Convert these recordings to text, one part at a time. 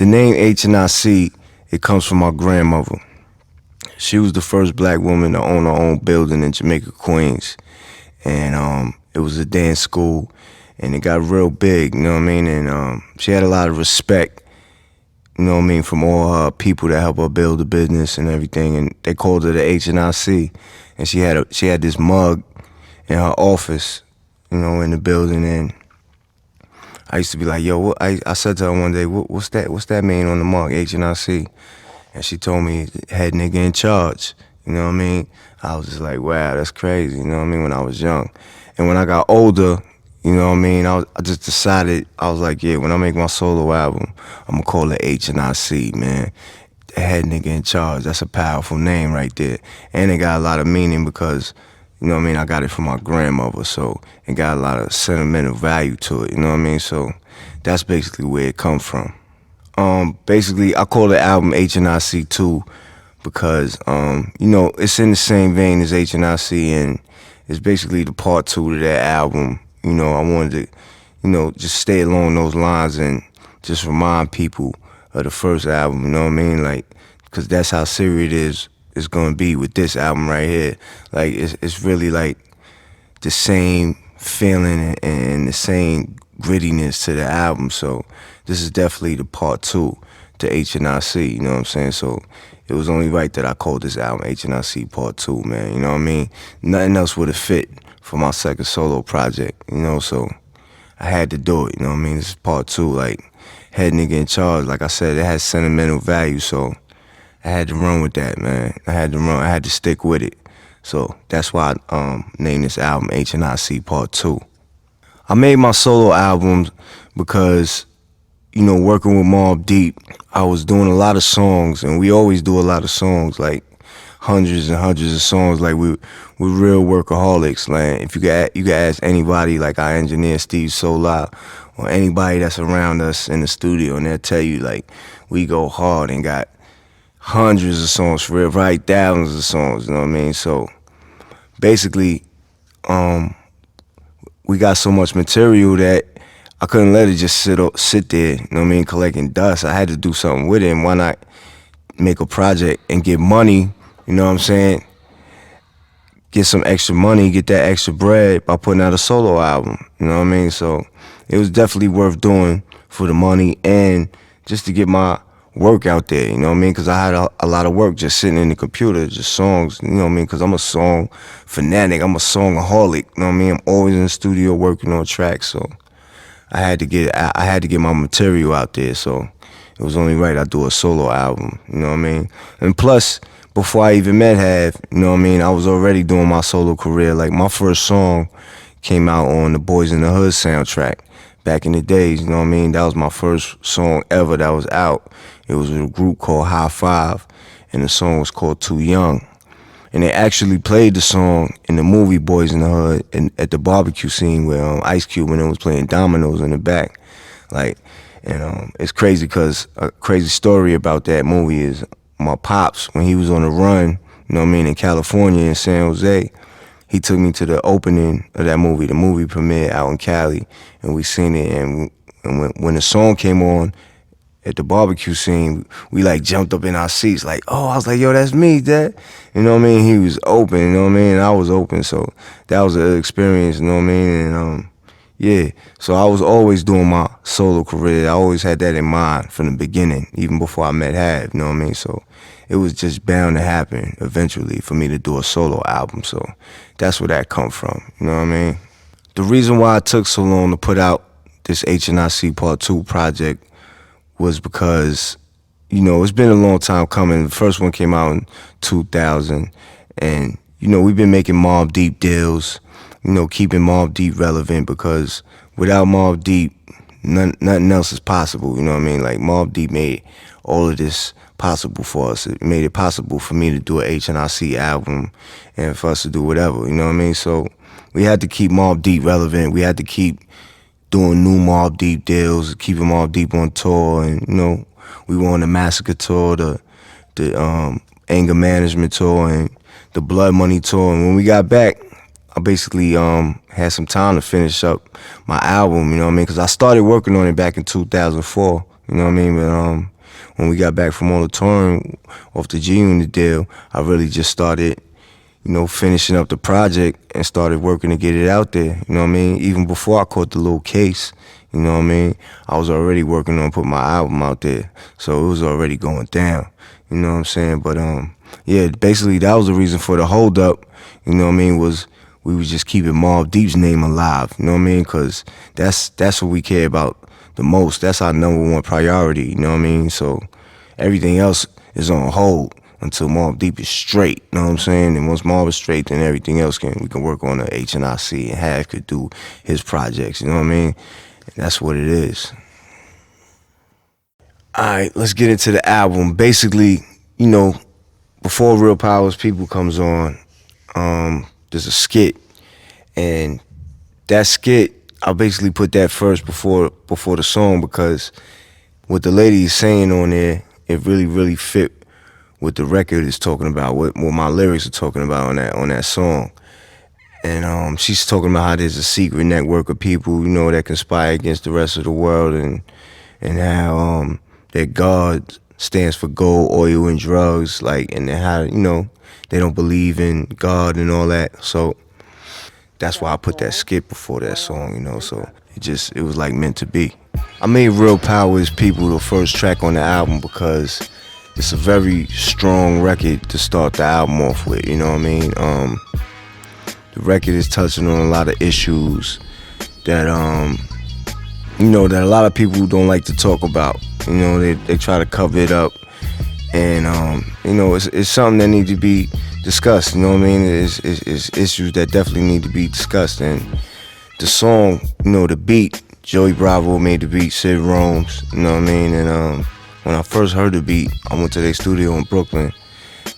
The name HNIC, it comes from my grandmother. She was the first black woman to own her own building in Jamaica, Queens. And it was a dance school, and it got real big, you know what I mean? And she had a lot of respect, you know what I mean, from all her people that helped her build the business and everything. And they called her the HNIC. And she had this mug in her office, you know, in the building. And I used to be like, yo, I said to her one day, what's that mean on the mug, HNIC? And she told me, head nigga in charge, you know what I mean? I was just like, wow, that's crazy, you know what I mean, when I was young. And when I got older, you know what I mean, I just decided, I was like, yeah, when I make my solo album, I'm gonna call it HNIC, man. The head nigga in charge, that's a powerful name right there. And it got a lot of meaning because, you know what I mean, I got it from my grandmother, so it got a lot of sentimental value to it, you know what I mean? So that's basically where it come from. Basically, I call the album HNIC 2 because, you know, it's in the same vein as HNIC, and it's basically the part 2 to that album. You know, I wanted to, you know, just stay along those lines and just remind people of the first album, you know what I mean? Like, because that's how serious it's going to be with this album right here. Like, it's really like the same feeling and the same grittiness to the album. So this is definitely the part 2 to HNIC, you know what I'm saying? So it was only right that I called this album HNIC Part 2, man, you know what I mean? Nothing else would have fit for my second solo project, you know, so I had to do it, you know what I mean? This is Part 2, like, head nigga in charge. Like I said, it has sentimental value, so I had to run with that, man. I had to stick with it. So that's why I named this album HNIC Part 2. I made my solo albums because, you know, working with Mobb Deep, I was doing a lot of songs, and we always do a lot of songs, like hundreds and hundreds of songs. Like we're real workaholics. Like if you can ask anybody, like our engineer Steve Sola, or anybody that's around us in the studio, and they'll tell you like we go hard and got hundreds of songs for real, right? Thousands of songs, you know what I mean? So basically, we got so much material that I couldn't let it just sit there, you know what I mean, collecting dust. I had to do something with it, and why not make a project and get money, you know what I'm saying? Get some extra money, get that extra bread by putting out a solo album, you know what I mean? So it was definitely worth doing for the money and just to get my work out there, you know what I mean? Because I had a lot of work just sitting in the computer, just songs, you know what I mean? Because I'm a song fanatic, I'm a songaholic, you know what I mean? I'm always in the studio working on tracks, so I had to get my material out there, so it was only right I do a solo album, you know what I mean? And plus, before I even met Hav, you know what I mean, I was already doing my solo career. Like my first song came out on the Boys in the Hood soundtrack back in the days, you know what I mean? That was my first song ever that was out. It was a group called High Five, and the song was called Too Young. And they actually played the song in the movie Boys in the Hood and at the barbecue scene where Ice Cube and them was playing dominoes in the back. Like, and it's crazy because a crazy story about that movie is my pops, when he was on the run, you know what I mean, in California, in San Jose, he took me to the opening of that movie, the movie premiere out in Cali, and we seen it. And when the song came on at the barbecue scene, we like jumped up in our seats, like, oh, I was like, yo, that's me, Dad. You know what I mean? He was open, you know what I mean? And I was open, so that was an experience, you know what I mean? And yeah, so I was always doing my solo career. I always had that in mind from the beginning, even before I met Hav, you know what I mean? So it was just bound to happen eventually for me to do a solo album. So that's where that come from, you know what I mean? The reason why it took so long to put out this HNIC Part 2 project was because, you know, it's been a long time coming. The first one came out in 2000, and, you know, we've been making Mobb Deep deals, you know, keeping Mobb Deep relevant, because without Mobb Deep, nothing else is possible, you know what I mean? Like, Mobb Deep made all of this possible for us. It made it possible for me to do an HNIC album and for us to do whatever, you know what I mean? So we had to keep Mobb Deep relevant. We had to keep doing new Mobb Deep deals, keeping Mobb Deep on tour, and, you know, we were on the Massacre tour, the Anger Management tour, and the Blood Money tour. And when we got back, I basically had some time to finish up my album, you know what I mean? Because I started working on it back in 2004, you you know what I mean? But when we got back from all the touring off the G-Unit deal, I really just started, you know, finishing up the project and started working to get it out there, you know what I mean? Even before I caught the little case, you know what I mean? I was already working on putting my album out there, so it was already going down, you know what I'm saying? But yeah, basically that was the reason for the hold up, you know what I mean, was we was just keeping Mobb Deep's name alive, you know what I mean? Because that's what we care about the most. That's our #1 priority, you know what I mean? So everything else is on hold until Mobb Deep is straight, you know what I'm saying? And once Mobb is straight, then everything else we can work on the HNIC, and Half could do his projects, you know what I mean? And that's what it is. All right, let's get into the album. Basically, you know, before Real Powers People comes on, there's a skit, and that skit, I basically put that first before the song, because what the lady is saying on there, it really fit what the record is talking about, what my lyrics are talking about on that song. And she's talking about how there's a secret network of people, you know, that conspire against the rest of the world, and how that God stands for gold, oil, and drugs, like, and how, you know, they don't believe in God and all that. So that's why I put that skit before that song, you know, so it was like meant to be. I made Real Power Is People the first track on the album because it's a very strong record to start the album off with, you know what I mean? The record is touching on a lot of issues that, you know, that a lot of people don't like to talk about. You know, they try to cover it up, and you know, it's something that needs to be discussed. You know what I mean? It's issues that definitely need to be discussed. And the song, you know, the beat, Joey Bravo made the beat, Sid Rome's. You know what I mean? And when I first heard the beat, I went to their studio in Brooklyn,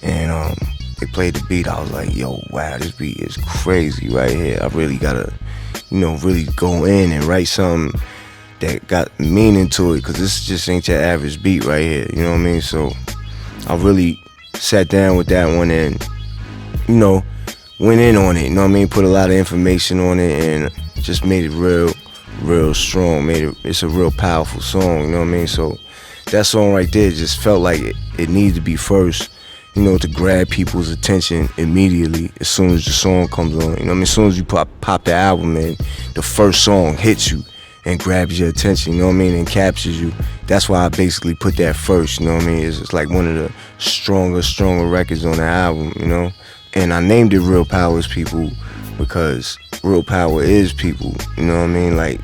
and they played the beat. I was like, yo, wow, this beat is crazy right here. I really gotta, you know, really go in and write something that got meaning to it, because this just ain't your average beat right here, you know what I mean? So I really sat down with that one and, you know, went in on it, you know what I mean? Put a lot of information on it and just made it real strong. It's a real powerful song, you know what I mean? So that song right there just felt like it needed to be first, you know, to grab people's attention immediately as soon as the song comes on. You know what I mean? As soon as you pop the album in, the first song hits you and grabs your attention, you know what I mean, and captures you. That's why I basically put that first, you know what I mean? It's like one of the stronger records on the album, you know? And I named it Real Power Is People because real power is people, you know what I mean? Like,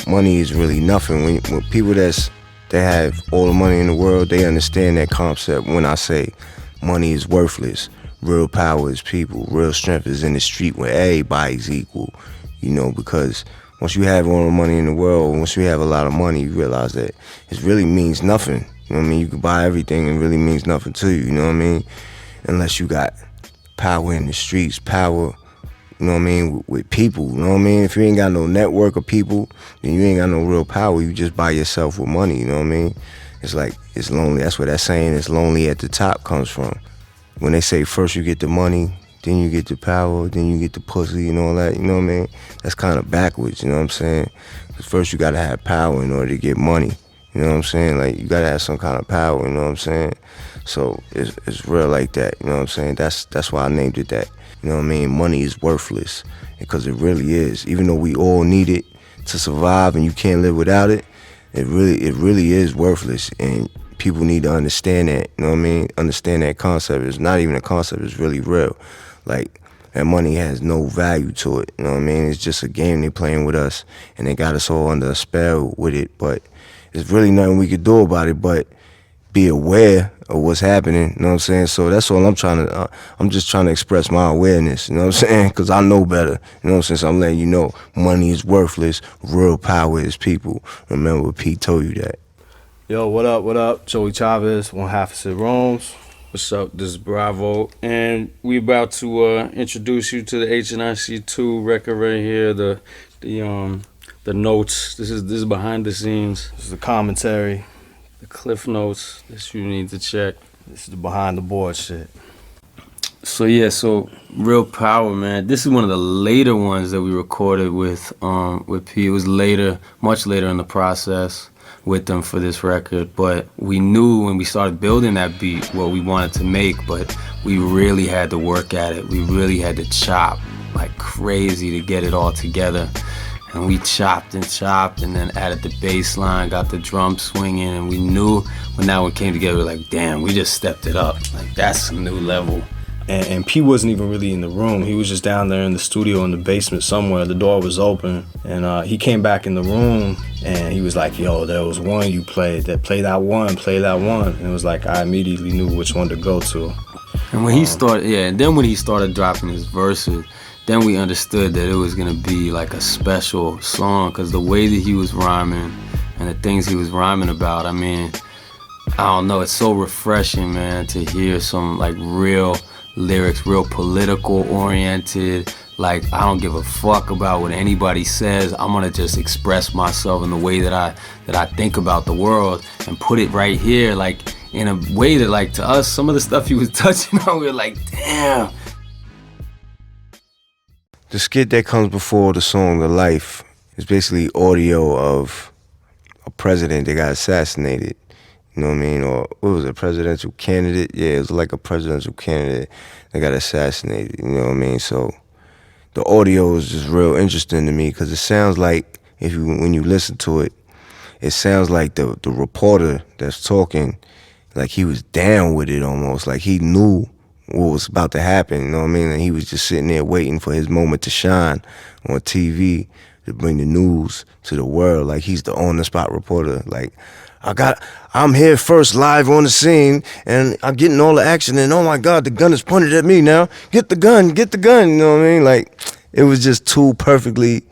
money is really nothing. When people that have all the money in the world, they understand that concept when I say money is worthless. Real power is people. Real strength is in the street where everybody's equal, you know, because once you have all the money in the world, once you have a lot of money, you realize that it really means nothing. You know what I mean? You can buy everything and it really means nothing to you, you know what I mean? Unless you got power in the streets, power, you know what I mean, with people, you know what I mean? If you ain't got no network of people, then you ain't got no real power. You just by yourself with money, you know what I mean? It's like, it's lonely. That's where that saying, it's lonely at the top, comes from. When they say first you get the money, then you get the power, then you get the pussy and all that, you know what I mean? That's kind of backwards, you know what I'm saying? 'Cause first you gotta have power in order to get money, you know what I'm saying? Like, you gotta have some kind of power, you know what I'm saying? So it's real like that, you know what I'm saying? That's why I named it that, you know what I mean? Money is worthless, because it really is. Even though we all need it to survive and you can't live without it, it really is worthless, and people need to understand that, you know what I mean? Understand that concept. It's not even a concept, it's really real. Like, that money has no value to it, you know what I mean? It's just a game they playing with us, and they got us all under a spell with it, but there's really nothing we could do about it but be aware of what's happening, you know what I'm saying? So that's all I'm just trying to express my awareness, you know what I'm saying? Because I know better, you know what I'm saying? So I'm letting you know, money is worthless, real power is people. Remember, Pete told you that. Yo, what up? Joey Chavez, one half of Sid Rome's. What's up? This is Bravo, and we about to introduce you to the HNIC 2 record right here. The notes. This is behind the scenes. This is the commentary, the cliff notes that you need to check. This is the behind the board shit. So yeah, Real Power, man. This is one of the later ones that we recorded with P. It was later, much later in the process. with them for this record, but we knew when we started building that beat what we wanted to make, but we really had to work at it. We really had to chop like crazy to get it all together. And we chopped and then added the bass line, got the drum swinging, and we knew when that one came together, like, damn, we just stepped it up. Like, that's a new level. And P wasn't even really in the room. He was just down there in the studio in the basement somewhere. The door was open, and he came back in the room, and he was like, yo, there was one you played. Play that one. And it was like, I immediately knew which one to go to. And when he started, and then when he started dropping his verses, then we understood that it was gonna be like a special song, because the way that he was rhyming and the things he was rhyming about, I mean, I don't know, it's so refreshing, man, to hear some like real lyrics, real political oriented. Like, I don't give a fuck about what anybody says. I'm gonna just express myself in the way that I think about the world and put it right here, like in a way that, like, to us, some of the stuff he was touching on, we were like, damn. The skit that comes before the song "The Life" is basically audio of a president that got assassinated. You know what I mean? Or what was it, a presidential candidate? Yeah, it was like a presidential candidate that got assassinated. You know what I mean? So the audio is just real interesting to me, because it sounds like, when you listen to it, it sounds like the reporter that's talking, like he was down with it almost, like he knew what was about to happen, you know what I mean? And he was just sitting there waiting for his moment to shine on TV to bring the news to the world. Like, he's the on-the-spot reporter. Like, I'm here first, live on the scene, and I'm getting all the action, and oh my God, the gun is pointed at me now. Get the gun, you know what I mean? Like, it was just too perfectly,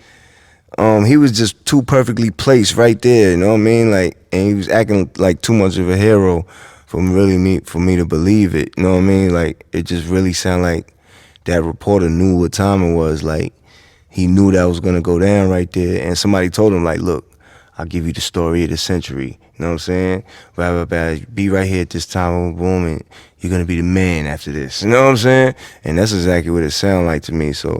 he was just too perfectly placed right there, you know what I mean? Like, and he was acting like too much of a hero for me to believe it, you know what I mean? Like, it just really sounded like that reporter knew what time it was. Like, he knew that was gonna go down right there, and somebody told him, like, look, I'll give you the story of the century, you know what I'm saying? Blah, blah, blah, be right here at this time, boom, and you're gonna be the man after this, you know what I'm saying? And that's exactly what it sounded like to me, so,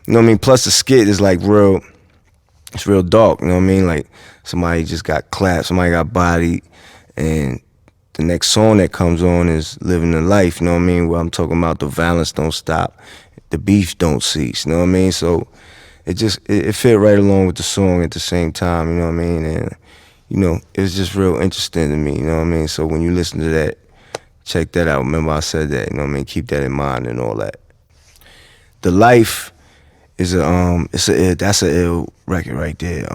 you know what I mean? Plus the skit is like it's real dark, you know what I mean? Like, somebody just got clapped, somebody got bodied, and the next song that comes on is Living the Life, you know what I mean? Where I'm talking about the violence don't stop, the beef don't cease, you know what I mean? So it fit right along with the song at the same time, you know what I mean? And, you know, it was just real interesting to me, you know what I mean? So when you listen to that, check that out. Remember I said that, you know what I mean? Keep that in mind and all that. The Life is that's a ill record right there.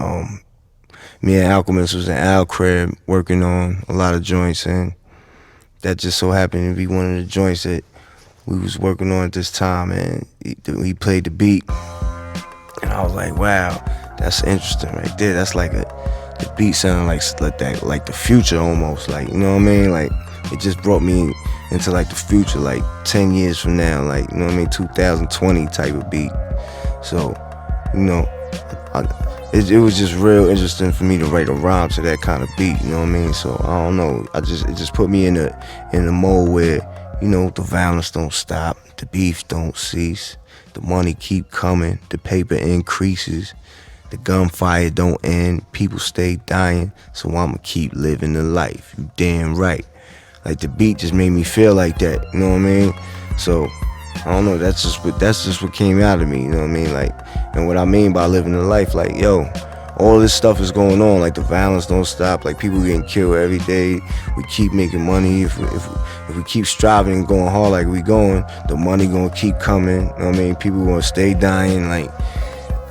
Me and Alchemist was in Al crib working on a lot of joints, and that just so happened to be one of the joints that we was working on at this time, and he played the beat, and I was like, wow, that's interesting right there. That's like the beat sounded like the future almost, like, you know what I mean? Like, it just brought me into like the future, like 10 years from now, like, you know what I mean, 2020 type of beat. So, you know, it was just real interesting for me to write a rhyme to that kind of beat, you know what I mean? So I don't know, it just put me in the mode where, you know, the violence don't stop, the beef don't cease, the money keep coming, the paper increases, the gunfire don't end, people stay dying, so I'ma keep living the life. You damn right. Like, the beat just made me feel like that, you know what I mean? So I don't know, that's just what came out of me, you know what I mean? Like, and what I mean by living the life, like, yo, all this stuff is going on, like, the violence don't stop, like, people getting killed every day, we keep making money, if we keep striving and going hard like we going, the money gonna keep coming, you know what I mean? People gonna stay dying, like,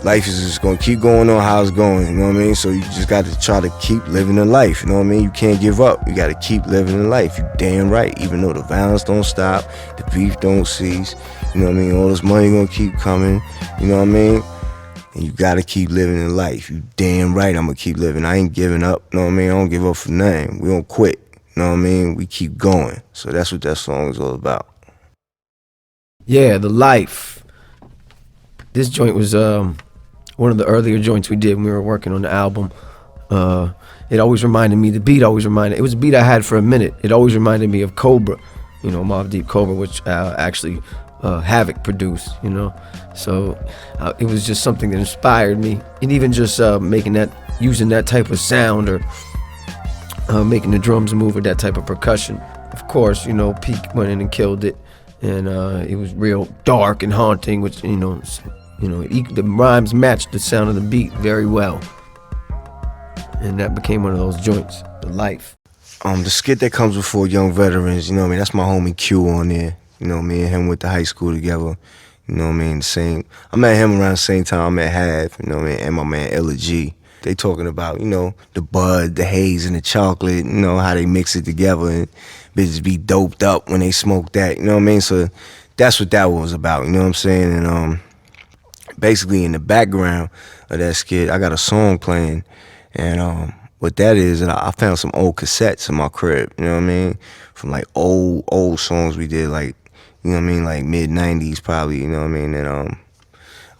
life is just gonna keep going on how it's going, you know what I mean? So you just gotta try to keep living the life, you know what I mean? You can't give up, you gotta keep living the life, you damn right, even though the violence don't stop, the beef don't cease, you know what I mean? All this money gonna keep coming, you know what I mean? And you gotta keep living the life, you damn right I'm gonna keep living, I ain't giving up, you know what I mean? I don't give up for nothing, we don't quit, you know what I mean? We keep going, so that's what that song is all about. Yeah, The Life. This joint was one of the earlier joints we did when we were working on the album. It always reminded me, the beat always reminded, it was a beat I had for a minute. It always reminded me of Cobra, you know, Mobb Deep Cobra, which actually Havoc produced, you know. So it was just something that inspired me. And even just using that type of sound, or making the drums move with that type of percussion. Of course, you know, P went in and killed it, and it was real dark and haunting, which the rhymes matched the sound of the beat very well, and that became one of those joints, the life. The skit that comes before Young Veterans, you know what I mean, that's my homie Q on there. You know, me and him went to high school together. You know what I mean? I met him around the same time I met Hav, you know what I mean, and my man Ella G. They talking about, you know, the bud, the haze, and the chocolate, you know, how they mix it together and bitches be doped up when they smoke that, you know what I mean? So that's what that was about, you know what I'm saying? And basically in the background of that skit, I got a song playing, and what that is, and I found some old cassettes in my crib, you know what I mean? From like old songs we did, like, you know what I mean, like mid-90s probably, you know what I mean? And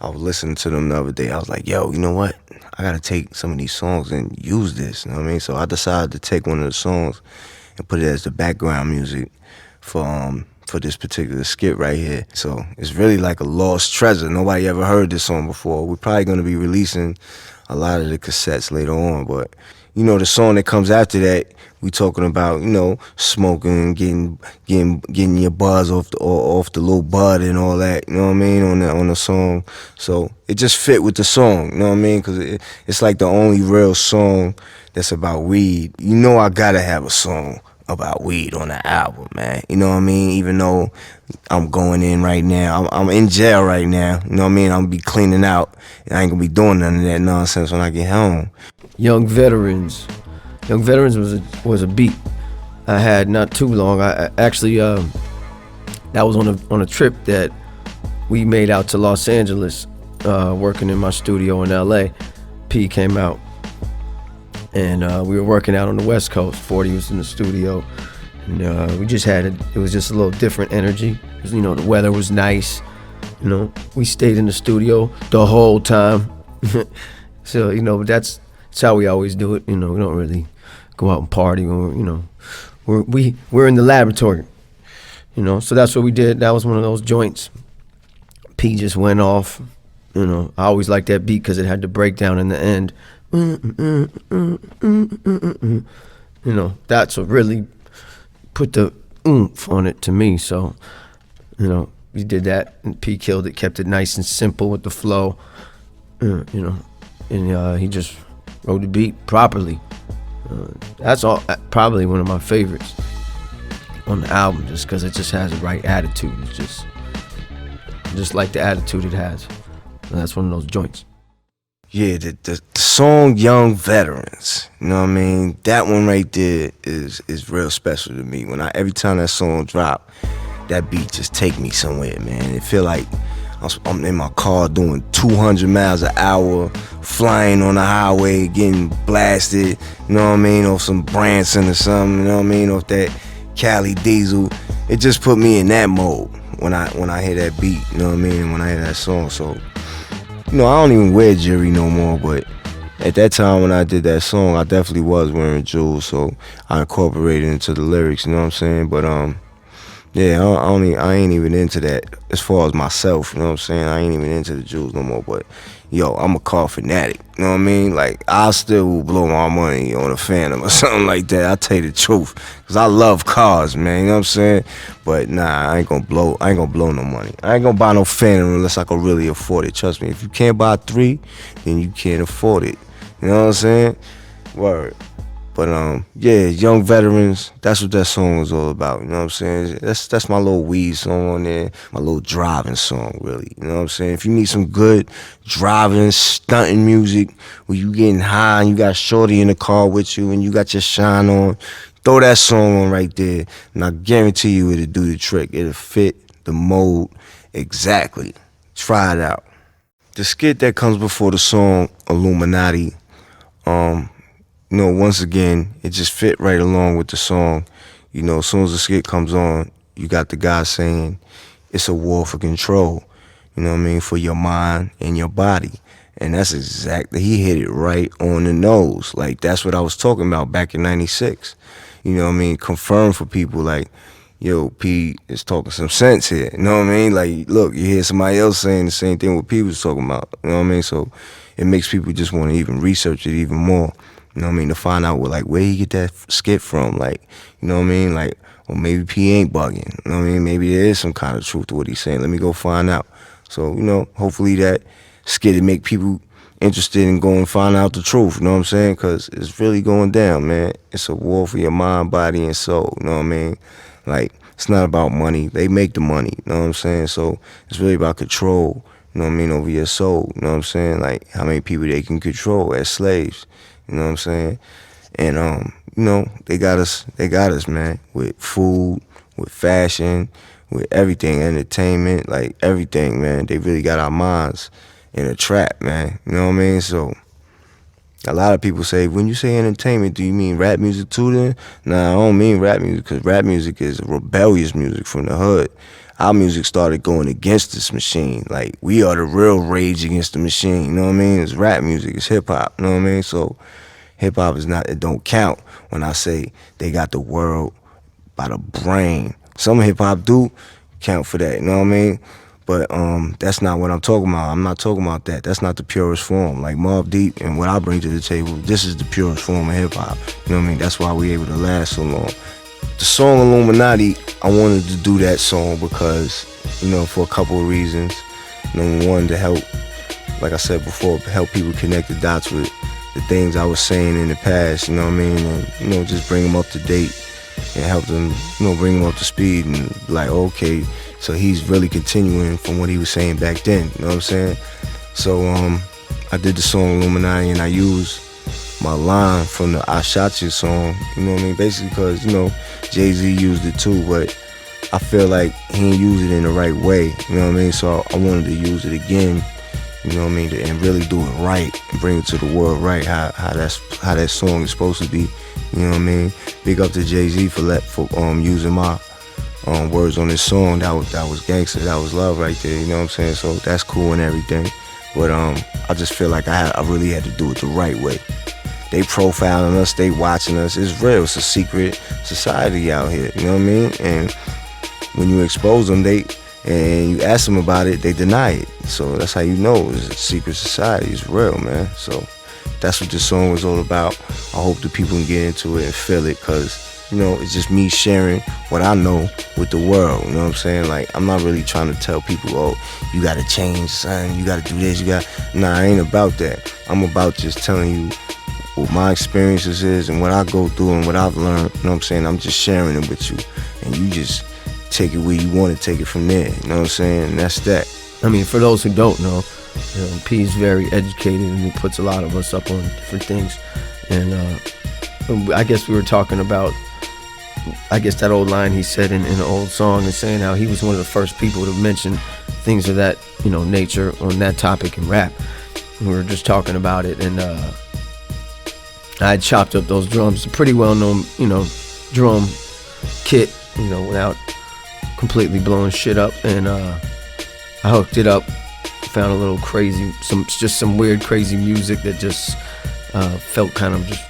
I was listening to them the other day. I was like, yo, you know what? I gotta take some of these songs and use this, you know what I mean? So I decided to take one of the songs and put it as the background music for this particular skit right here. So it's really like a lost treasure. Nobody ever heard this song before. We're probably gonna be releasing a lot of the cassettes later on, but you know, the song that comes after that, we talking about, you know, smoking, getting your buzz off the little bud and all that, you know what I mean, on the song. So it just fit with the song, you know what I mean, because it's like the only real song that's about weed. You know, I gotta have a song about weed on the album, man. You know what I mean? Even though I'm going in right now, I'm in jail right now. You know what I mean? I'm gonna be cleaning out, and I ain't gonna be doing none of that nonsense when I get home. Young Veterans. Young Veterans was a beat I had not too long. I actually that was on a trip that we made out to Los Angeles, working in my studio in LA. P came out, and we were working out on the West Coast. 40 was in the studio, and we just had it was just a little different energy. You know, the weather was nice. You know, we stayed in the studio the whole time. So, you know, that's how we always do it. You know, we don't really go out and party when we're, you know, we're in the laboratory. You know, so that's what we did. That was one of those joints. P just went off. You know, I always liked that beat because it had the breakdown in the end. You know, that's what really put the oomph on it to me. So, you know, we did that, and P killed it, kept it nice and simple with the flow. You know, and he just wrote the beat properly. That's all probably one of my favorites on the album, just because it just has the right attitude. It's just like the attitude it has. And that's one of those joints. Yeah, the song Young Veterans, you know what I mean? That one right there is real special to me. Every time that song drop, that beat just take me somewhere, man. It feel like I'm in my car doing 200 miles an hour, flying on the highway, getting blasted, you know what I mean, off some Branson or something, you know what I mean, off that Cali diesel. It just put me in that mode when I hear that beat, you know what I mean, when I hear that song. So, you know, I don't even wear jewelry no more, but at that time when I did that song, I definitely was wearing jewels, so I incorporated it into the lyrics, you know what I'm saying? But yeah, I ain't even into that as far as myself, you know what I'm saying? I ain't even into the jewels no more, but yo, I'm a car fanatic, you know what I mean? Like, I still will blow my money on a Phantom or something like that. I'll tell you the truth, because I love cars, man, you know what I'm saying? But nah, I ain't gonna blow no money. I ain't gonna buy no Phantom unless I can really afford it. Trust me, if you can't buy 3, then you can't afford it. You know what I'm saying? Word. But yeah, Young Veterans, that's what that song was all about, you know what I'm saying? That's my little weed song on there, my little driving song, really, you know what I'm saying? If you need some good driving, stunting music, where you getting high and you got shorty in the car with you and you got your shine on, throw that song on right there, and I guarantee you it'll do the trick. It'll fit the mode exactly. Try it out. The skit that comes before the song Illuminati, you know, once again, it just fit right along with the song. You know, as soon as the skit comes on, you got the guy saying, it's a war for control, you know what I mean, for your mind and your body. And that's exactly, he hit it right on the nose. Like, that's what I was talking about back in 96. You know what I mean? Confirmed for people, like, yo, P is talking some sense here. You know what I mean? Like, look, you hear somebody else saying the same thing what P was talking about. You know what I mean? So it makes people just want to even research it even more. You know what I mean? To find out where he get that skit from. Like, you know what I mean? Like, or maybe P ain't bugging. You know what I mean? Maybe there is some kind of truth to what he's saying. Let me go find out. So, you know, hopefully that skit will make people interested in going and find out the truth. You know what I'm saying? Because it's really going down, man. It's a war for your mind, body, and soul. You know what I mean? Like, it's not about money. They make the money. You know what I'm saying? So it's really about control. You know what I mean? Over your soul. You know what I'm saying? Like, how many people they can control as slaves. You know what I'm saying? And you know, they got us, man, with food, with fashion, with everything, entertainment, like everything, man. They really got our minds in a trap, man. You know what I mean? So a lot of people say, when you say entertainment, do you mean rap music too then? Nah, I don't mean rap music, because rap music is rebellious music from the hood. Our music started going against this machine. Like, we are the real rage against the machine, you know what I mean? It's rap music, it's hip-hop, you know what I mean? So hip-hop is not, it don't count when I say they got the world by the brain. Some hip-hop do count for that, you know what I mean? But that's not what I'm talking about. I'm not talking about that. That's not the purest form. Like Mobb Deep and what I bring to the table, this is the purest form of hip-hop. You know what I mean? That's why we able to last so long. The song Illuminati, I wanted to do that song because, you know, for a couple of reasons. Number one, to help, like I said before, help people connect the dots with the things I was saying in the past, you know what I mean? And, you know, just bring them up to date and help them, you know, bring them up to speed and like, okay, so he's really continuing from what he was saying back then, you know what I'm saying? So I did the song Illuminati and I used my line from the I Shot You song, you know what I mean? Basically because, you know, Jay-Z used it too, but I feel like he didn't use it in the right way, you know what I mean? So I wanted to use it again, you know what I mean, and really do it right and bring it to the world right, how that song is supposed to be, you know what I mean? Big up to Jay-Z for using my words on this song. That was gangster, that was love right there, you know what I'm saying? So that's cool and everything, but I just feel like I really had to do it the right way. They profiling us, they watching us. It's real, it's a secret society out here, you know what I mean? And when you expose them, and you ask them about it, they deny it. So that's how you know it's a secret society. It's real, man. So that's what this song was all about. I hope the people can get into it and feel it, because, you know, it's just me sharing what I know with the world. You know what I'm saying? Like, I'm not really trying to tell people, oh, you gotta change, son, you gotta do this, Nah, I ain't about that. I'm about just telling you what my experiences is and what I go through and what I've learned. You know what I'm saying? I'm just sharing it with you, and you just take it where you want to take it from there. You know what I'm saying? And that's that. I mean, for those who don't know, you know, P's very educated and he puts a lot of us up on different things. And I guess we were talking about, I guess that old line he said in an old song is saying how he was one of the first people to mention things of that, you know, nature on that topic in rap. And we were just talking about it, and I had chopped up those drums, a pretty well-known, you know, drum kit, you know, without completely blowing shit up, and I hooked it up, found a little crazy, some weird crazy music that just felt kind of just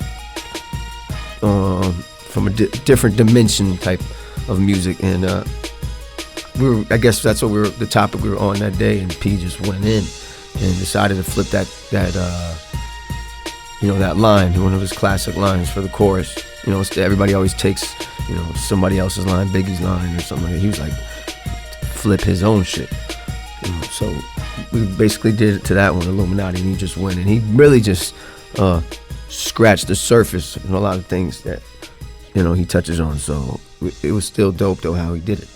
from a different dimension type of music, and I guess that's what the topic we were on that day, and P just went in and decided to flip that you know, that line, one of his classic lines for the chorus. You know, everybody always takes, you know, somebody else's line, Biggie's line or something like that. He was like, flip his own shit. You know, so we basically did it to that one, Illuminati, and he just went, and he really just scratched the surface and a lot of things that, you know, he touches on. So it was still dope though how he did it.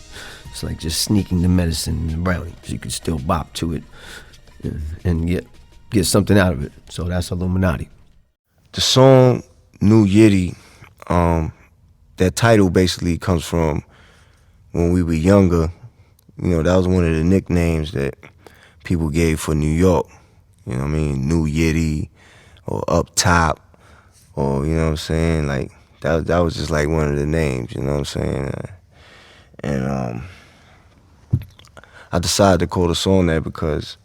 It's like just sneaking the medicine and the brownie, so you could still bop to it and get something out of it. So that's Illuminati. The song New Yiddy, that title basically comes from when we were younger. You know, that was one of the nicknames that people gave for New York. You know what I mean? New Yiddy or Up Top, or, you know what I'm saying? Like, that was just like one of the names, you know what I'm saying? And I decided to call the song that because,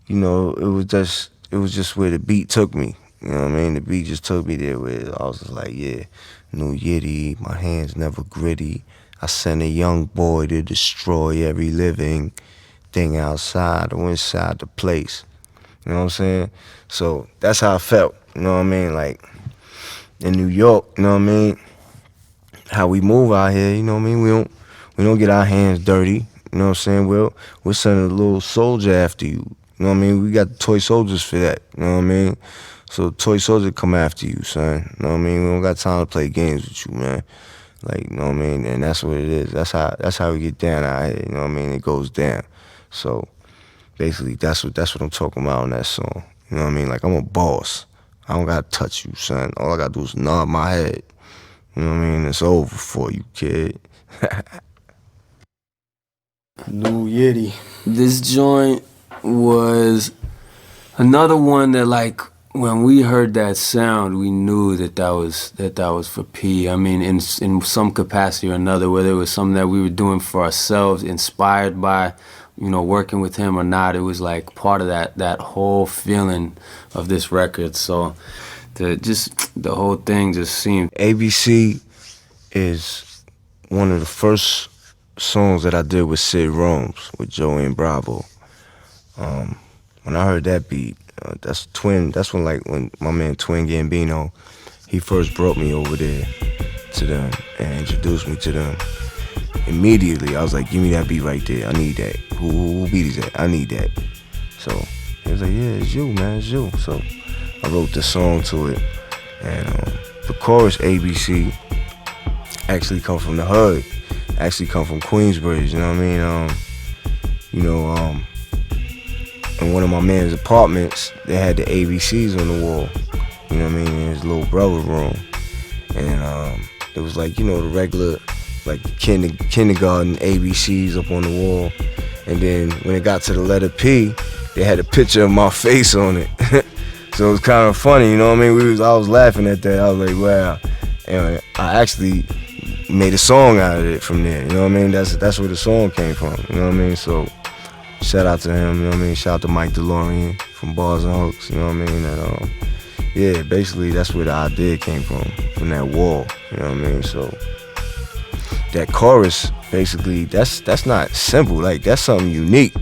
you know, it was just where the beat took me. You know what I mean? The beat just took me there where I was just like, yeah, New Yiddy, my hands never gritty. I sent a young boy to destroy every living thing outside or inside the place. You know what I'm saying? So that's how I felt. You know what I mean? Like, in New York, you know what I mean? How we move out here, you know what I mean? We don't get our hands dirty, you know what I'm saying? We're sending a little soldier after you, you know what I mean? We got the toy soldiers for that, you know what I mean? So toy soldier come after you, son, you know what I mean? We don't got time to play games with you, man. Like, you know what I mean? And that's what it is. That's how we get down out here, you know what I mean? It goes down. So basically that's what I'm talking about on that song. You know what I mean? Like, I'm a boss. I don't gotta touch you, son. All I gotta do is nod my head. You know what I mean? It's over for you, kid. New Yiddy. This joint was another one that, like, when we heard that sound, we knew that was for P. I mean, in some capacity or another, whether it was something that we were doing for ourselves, inspired by, you know, working with him or not, it was like part of that whole feeling of this record. So the whole thing just seemed. ABC is one of the first songs that I did with Sid Rome's, with Joey and Bravo. When I heard that beat, that's when my man Twin Gambino, he first brought me over there to them and introduced me to them. Immediately, I was like, give me that beat right there. I need that. Who beat is that? I need that. So he was like, yeah, it's you, man, it's you. So I wrote the song to it. And the chorus, ABC, actually come from the hood. Actually come from Queensbridge, you know what I mean? In one of my man's apartments, they had the ABCs on the wall, you know what I mean, in his little brother room. And it was like, you know, the regular, like kindergarten ABCs up on the wall. And then when it got to the letter P, they had a picture of my face on it. So it was kind of funny, you know what I mean? I was laughing at that. I was like, wow. And I actually made a song out of it from there, you know what I mean? That's where the song came from, you know what I mean? So shout out to him, you know what I mean? Shout out to Mike DeLorean from Bars and Hooks, you know what I mean? And yeah, basically that's where the idea came from that wall, you know what I mean? So that chorus, basically, that's not simple. Like, that's something unique.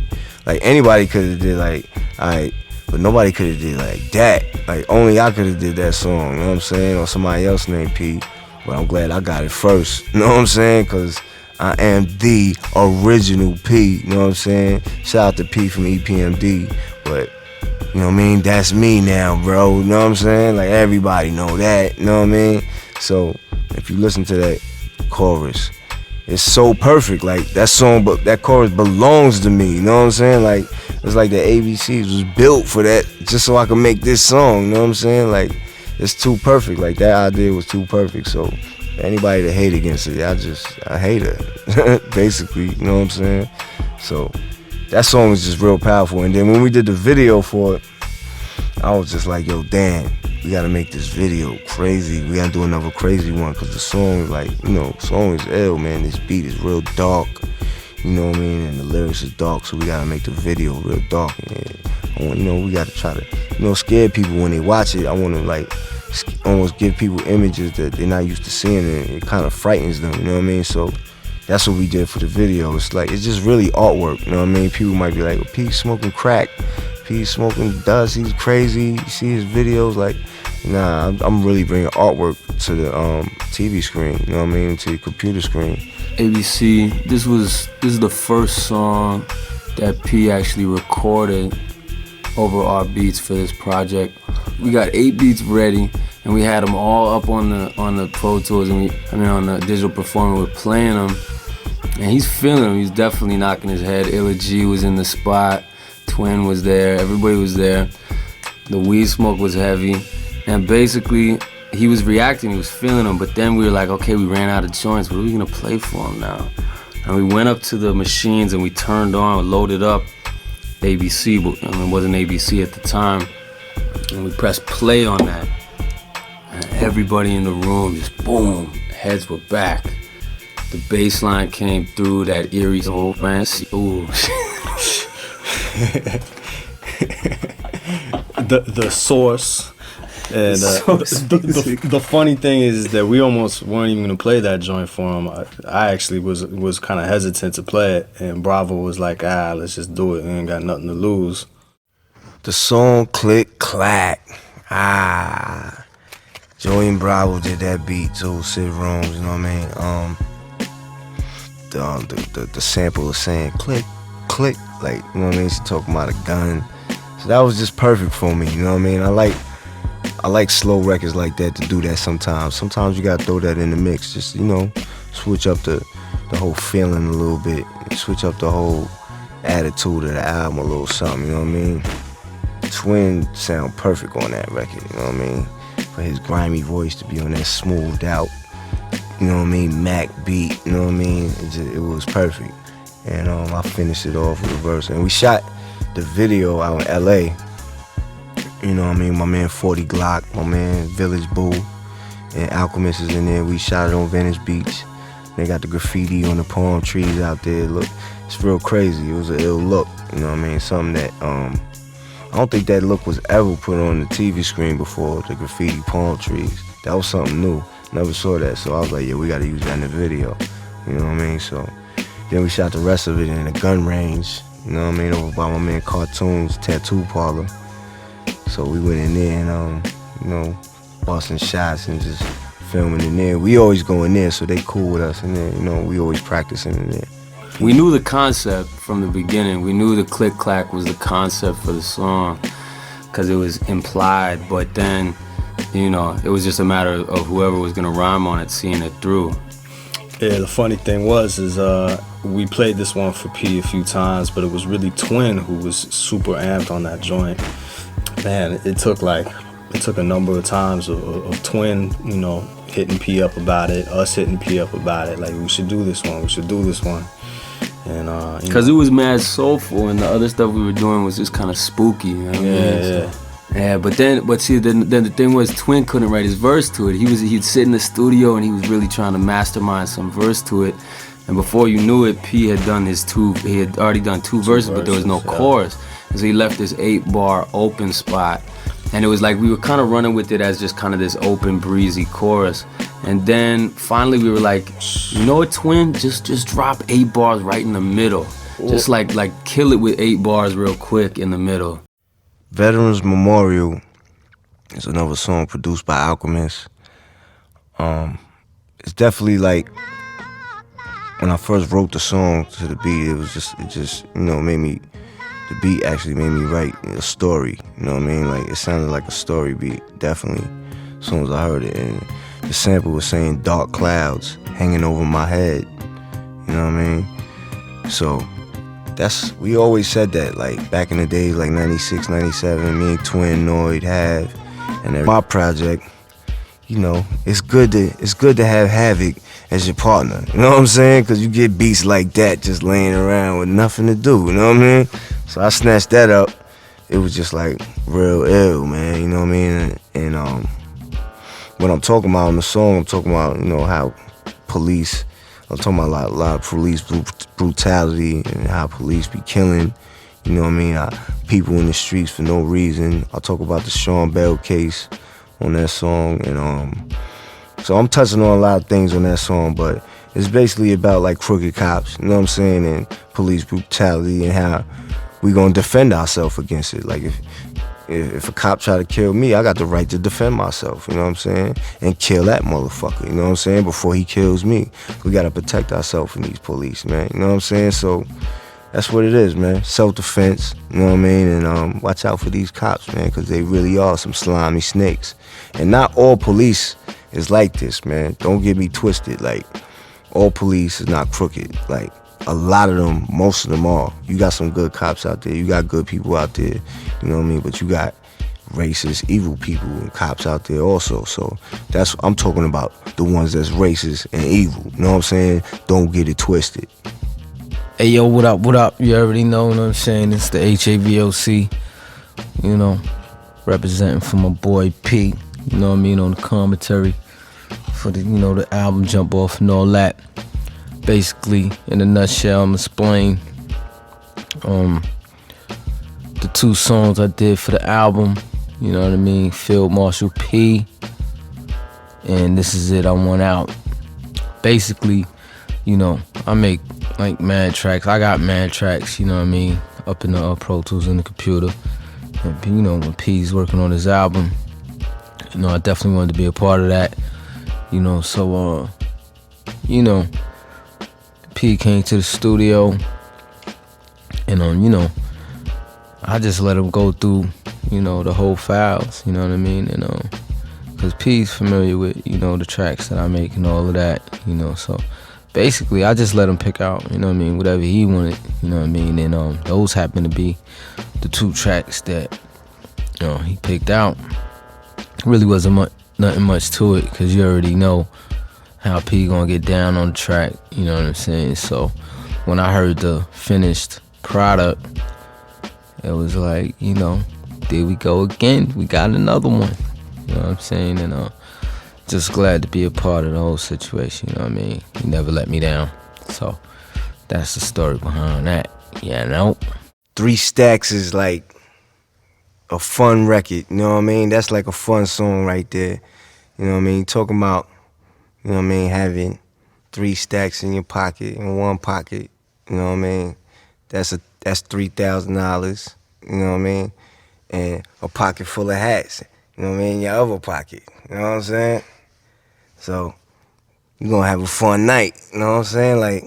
Like, anybody could have did, like, alright, but nobody could have did like that. Like, only I could have did that song, you know what I'm saying? Or somebody else named P. But I'm glad I got it first, you know what I'm saying? Because I am the original P, you know what I'm saying? Shout out to P from EPMD, but, you know what I mean? That's me now, bro, you know what I'm saying? Like, everybody know that, you know what I mean? So, if you listen to that chorus, it's so perfect. Like, that song, but that chorus belongs to me, you know what I'm saying? Like, it's like the ABCs was built for that, just so I could make this song, you know what I'm saying? Like, it's too perfect. Like, that idea was too perfect. So anybody that hate against it, I hate it, basically, you know what I'm saying? So that song was just real powerful. And then when we did the video for it, I was just like, yo, damn, we gotta make this video crazy. We gotta do another crazy one, because the song is like, you know, song is ill, man. This beat is real dark, you know what I mean? And the lyrics is dark, so we gotta make the video real dark. And I want, you know, we gotta try to, you know, scare people when they watch it. I wanna, like, almost give people images that they're not used to seeing, and it kind of frightens them, you know what I mean? So that's what we did for the video. It's like, it's just really artwork, you know what I mean? People might be like, well, P's smoking crack, P's smoking dust, he's crazy, you see his videos, like, nah, I'm really bringing artwork to the TV screen, you know what I mean, to the computer screen. ABC, this is the first song that P actually recorded over our beats for this project. We got 8 beats ready, and we had them all up on the Pro Tools, and on the digital performer, we're playing them, and he's feeling them. He's definitely knocking his head. Illa G was in the spot, Twin was there, everybody was there. The weed smoke was heavy, and basically he was reacting, he was feeling them, but then we were like, okay, we ran out of joints, what are we gonna play for him now? And we went up to the machines and we turned on, loaded up ABC, but it wasn't ABC at the time, and we pressed play on that, and everybody in the room just boom, heads were back. The bass line came through, that eerie, oh man, ooh. The source. And the funny thing is that we almost weren't even gonna play that joint for him. I actually was kind of hesitant to play it, and Bravo was like, let's just do it. We ain't got nothing to lose. The song Click Clack. Joey and Bravo did that beat too, Sid Rooms, you know what I mean? The sample of saying click, click, like, you know what I mean? She talking about a gun. So that was just perfect for me, you know what I mean? I like slow records like that to do that sometimes. Sometimes you gotta throw that in the mix, just, you know, switch up the whole feeling a little bit, switch up the whole attitude of the album a little something, you know what I mean? Twin sound perfect on that record, you know what I mean? For his grimy voice to be on that smoothed out, you know what I mean, Mac beat, you know what I mean? It was perfect. And I finished it off with a verse. And we shot the video out in LA. You know what I mean? My man 40 Glock, my man Village Boo, and Alchemist is in there. We shot it on Venice Beach. They got the graffiti on the palm trees out there. Look, it's real crazy. It was an ill look, you know what I mean? Something that, I don't think that look was ever put on the TV screen before, the graffiti palm trees. That was something new. Never saw that, so I was like, yeah, we gotta use that in the video. You know what I mean? So then we shot the rest of it in a gun range, you know what I mean, over by my man Cartoon's tattoo parlor. So we went in there and, you know, busting shots and just filming in there. We always go in there, so they cool with us in there, you know, we always practicing in there. We knew the concept from the beginning. We knew the click clack was the concept for the song because it was implied, but then, you know, it was just a matter of whoever was gonna rhyme on it, seeing it through. Yeah, the funny thing was we played this one for P a few times, but it was really Twin who was super amped on that joint. Man, it took a number of times of Twin, you know, hitting P up about it, us hitting P up about it, like we should do this one, we should do this one. And because it was mad soulful and the other stuff we were doing was just kind of spooky, you know what I mean? Yeah. Yeah, but see, then the thing was, Twin couldn't write his verse to it. He'd sit in the studio and he was really trying to mastermind some verse to it. And before you knew it, P had already done two verses, but there was no chorus. And so he left this 8-bar open spot. And it was like we were kind of running with it as just kind of this open, breezy chorus. And then finally we were like, you know what, Twin? Just drop 8 bars right in the middle. Ooh. Just like kill it with 8 bars real quick in the middle. Veterans Memorial is another song produced by Alchemist. It's definitely like, when I first wrote the song to the beat, it just you know, the beat actually made me write a story, you know what I mean? Like, it sounded like a story beat, definitely, as soon as I heard it. And the sample was saying dark clouds hanging over my head, you know what I mean? So, we always said that, like, back in the days, like 96, 97, me and Twin, Noid, Have, and my project, you know, it's good to have Havoc as your partner, you know what I'm saying? Because you get beats like that just laying around with nothing to do, you know what I mean? So I snatched that up. It was just like real ill, man, you know what I mean? And what I'm talking about in the song, I'm talking about, you know, how I'm talking about a lot of police brutality and how police be killing, you know what I mean? How people in the streets for no reason. I talk about the Sean Bell case on that song, and so I'm touching on a lot of things on that song, but it's basically about like crooked cops, you know what I'm saying, and police brutality and how we gonna defend ourselves against it. Like if a cop try to kill me, I got the right to defend myself, you know what I'm saying, and kill that motherfucker, you know what I'm saying, before he kills me. We gotta protect ourselves from these police, man, you know what I'm saying? So that's what it is, man. Self-defense, you know what I mean? And watch out for these cops, man, because they really are some slimy snakes. And not all police is like this, man. Don't get me twisted. Like, all police is not crooked. Like, a lot of them, most of them are. You got some good cops out there. You got good people out there, you know what I mean? But you got racist, evil people and cops out there also. So I'm talking about the ones that's racist and evil. You know what I'm saying? Don't get it twisted. Hey yo, what up? You already know what I'm saying. It's the HAVOC, you know, representing for my boy P, you know what I mean, on the commentary for the, you know, the album Jump Off and all that. Basically, in a nutshell, I'm explain the 2 songs I did for the album, you know what I mean, Field Marshal P, and This Is It, I Want Out. Basically, you know, I make like mad tracks. I got mad tracks, you know what I mean, up in the Pro Tools in the computer. And, you know, when P's working on his album, You know, I definitely wanted to be a part of that. You know, so you know, P came to the studio, and you know, I just let him go through, you know, the whole files. You know what I mean? And cause P's familiar with, you know, the tracks that I make and all of that. You know, so basically I just let him pick out, you know what I mean, whatever he wanted. You know what I mean? And those happen to be the 2 tracks that, you know, he picked out. Really wasn't nothing much to it, cause you already know how P gonna get down on the track. You know what I'm saying? So when I heard the finished product, it was like, you know, there we go again. We got another one. You know what I'm saying? And just glad to be a part of the whole situation. You know what I mean? He never let me down. So that's the story behind that. Yeah, no. 3 Stacks is like a fun record, you know what I mean? That's like a fun song right there. You know what I mean? Talking about, you know what I mean, having 3 stacks in your pocket, in one pocket, you know what I mean? That's $3,000, you know what I mean? And a pocket full of hats, you know what I mean? Your other pocket, you know what I'm saying? So you gonna have a fun night, you know what I'm saying? Like,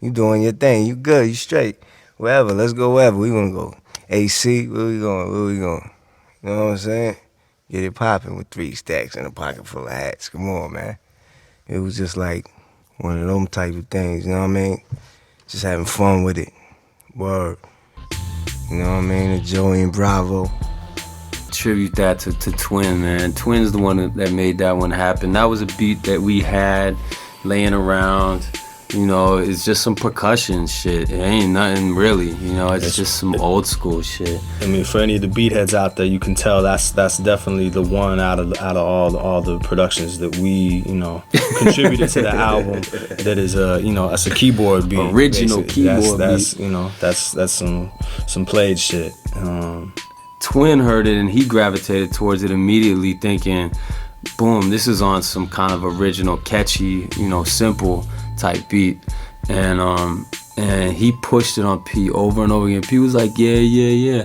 you doing your thing, you good, you straight. Wherever, let's go wherever. We gonna go AC, where we going? You know what I'm saying? Get it popping with 3 stacks and a pocket full of hats. Come on, man. It was just like one of them type of things, you know what I mean? Just having fun with it. Word. You know what I mean? The Joey and Bravo. Tribute that to Twin, man. Twin's the one that made that one happen. That was a beat that we had laying around. You know, it's just some percussion shit. It ain't nothing really, you know, it's just some old school shit. I mean, for any of the beat heads out there, you can tell that's definitely the one out of all the productions that we, you know, contributed to the album. That is you know, that's a keyboard beat. Original basically. keyboard that's beat. You know, that's some played shit. Twin heard it and he gravitated towards it immediately, thinking, boom, this is on some kind of original, catchy, you know, simple type beat. And he pushed it on P over and over again. P was like, yeah.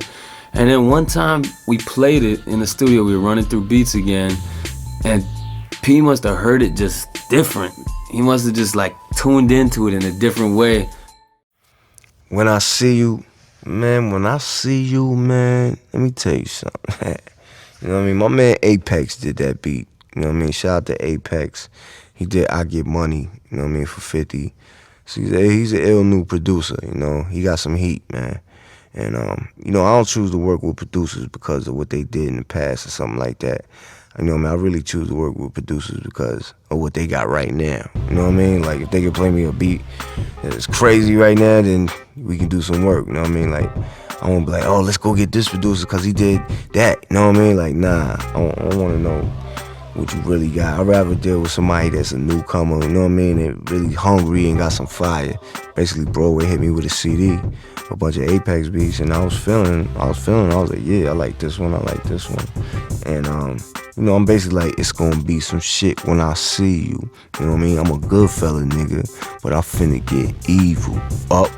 And then one time we played it in the studio, we were running through beats again, and P must have heard it just different. He must have just like tuned into it in a different way. When I see you, man, let me tell you something. You know what I mean? My man Apex did that beat. You know what I mean? Shout out to Apex. He did I Get Money, you know what I mean, for 50. So he's an ill new producer, you know. He got some heat, man. And, you know, I don't choose to work with producers because of what they did in the past or something like that. You know what I mean? I really choose to work with producers because of what they got right now. You know what I mean? Like, if they can play me a beat that's crazy right now, then we can do some work, you know what I mean? Like, I won't be like, oh, let's go get this producer because he did that, you know what I mean? Like, nah, I don't want to know what you really got. I'd rather deal with somebody that's a newcomer, you know what I mean, and really hungry and got some fire. Basically, Broadway hit me with a CD, a bunch of Apex beats, and I was feeling, I was like, yeah, I like this one. And, you know, I'm basically like, it's gonna be some shit when I see you. You know what I mean? I'm a good fella, nigga, but I finna get evil. Up,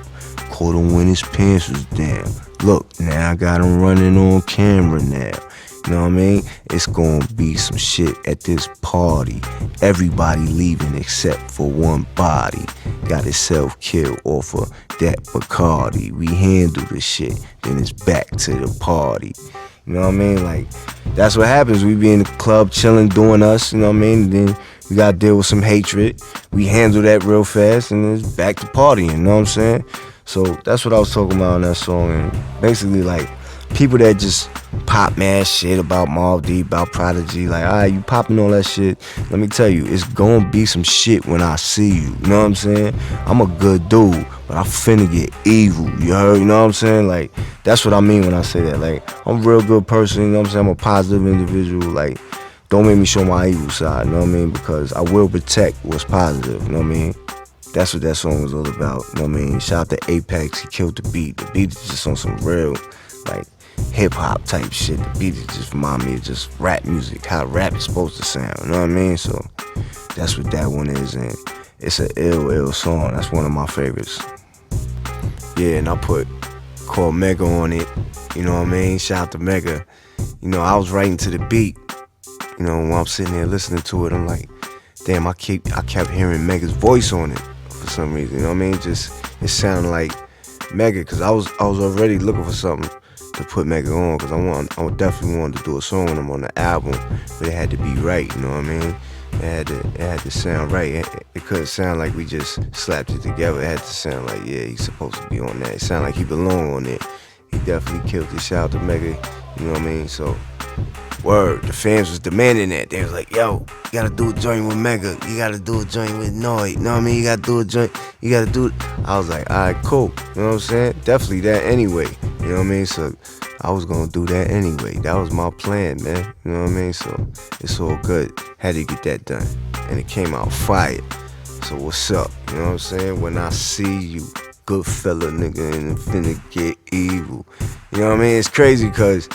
caught him when his pants was down. Look, now I got him running on camera now. You know what I mean? It's gonna be some shit at this party. Everybody leaving except for one body. Got himself killed off of that Bacardi. We handle the shit, then it's back to the party. You know what I mean? Like, that's what happens. We be in the club chilling, doing us, you know what I mean? And then we gotta deal with some hatred. We handle that real fast, and it's back to partying, you know what I'm saying? So that's what I was talking about in that song. And basically, like, people that just pop mad shit about Mobb, about Prodigy, like, alright, you popping all that shit. Let me tell you, it's gonna be some shit when I see you. You know what I'm saying? I'm a good dude, but I finna get evil. You heard? You know what I'm saying? Like, that's what I mean when I say that. Like, I'm a real good person. You know what I'm saying? I'm a positive individual. Like, don't make me show my evil side. You know what I mean? Because I will protect what's positive. You know what I mean? That's what that song was all about. You know what I mean? Shout out to Apex. He killed the beat. The beat is just on some real, like, hip-hop type shit. The beat is just remind me of just rap music, how rap is supposed to sound, you know what I mean? So that's what that one is, and it's an ill song. That's one of my favorites. Yeah, and I called Mega on it, you know what I mean? Shout out to Mega. You know, I was writing to the beat, you know, when I'm sitting there listening to it, I'm like, damn, I kept hearing Mega's voice on it for some reason. You know what I mean? Just it sounded like Mega, because I was already looking for something to put Mega on, because I definitely wanted to do a song with him on the album, but it had to be right. You know what I mean? It had to sound right. It couldn't sound like we just slapped it together. It had to sound like, yeah, he's supposed to be on that. It sounded like he belonged on it. He definitely killed it. Shout out to Mega. You know what I mean? So, word, the fans was demanding that. They was like, yo, you gotta do a joint with Mega. You gotta do a joint with Noy. You know what I mean? You gotta do a joint. You gotta do it. I was like, all right, cool. You know what I'm saying? Definitely that anyway. You know what I mean? So I was gonna do that anyway. That was my plan, man. You know what I mean? So it's all good. Had to get that done. And it came out fire. So what's up? You know what I'm saying? When I see you, good fella, nigga, and finna get evil. You know what I mean? It's crazy because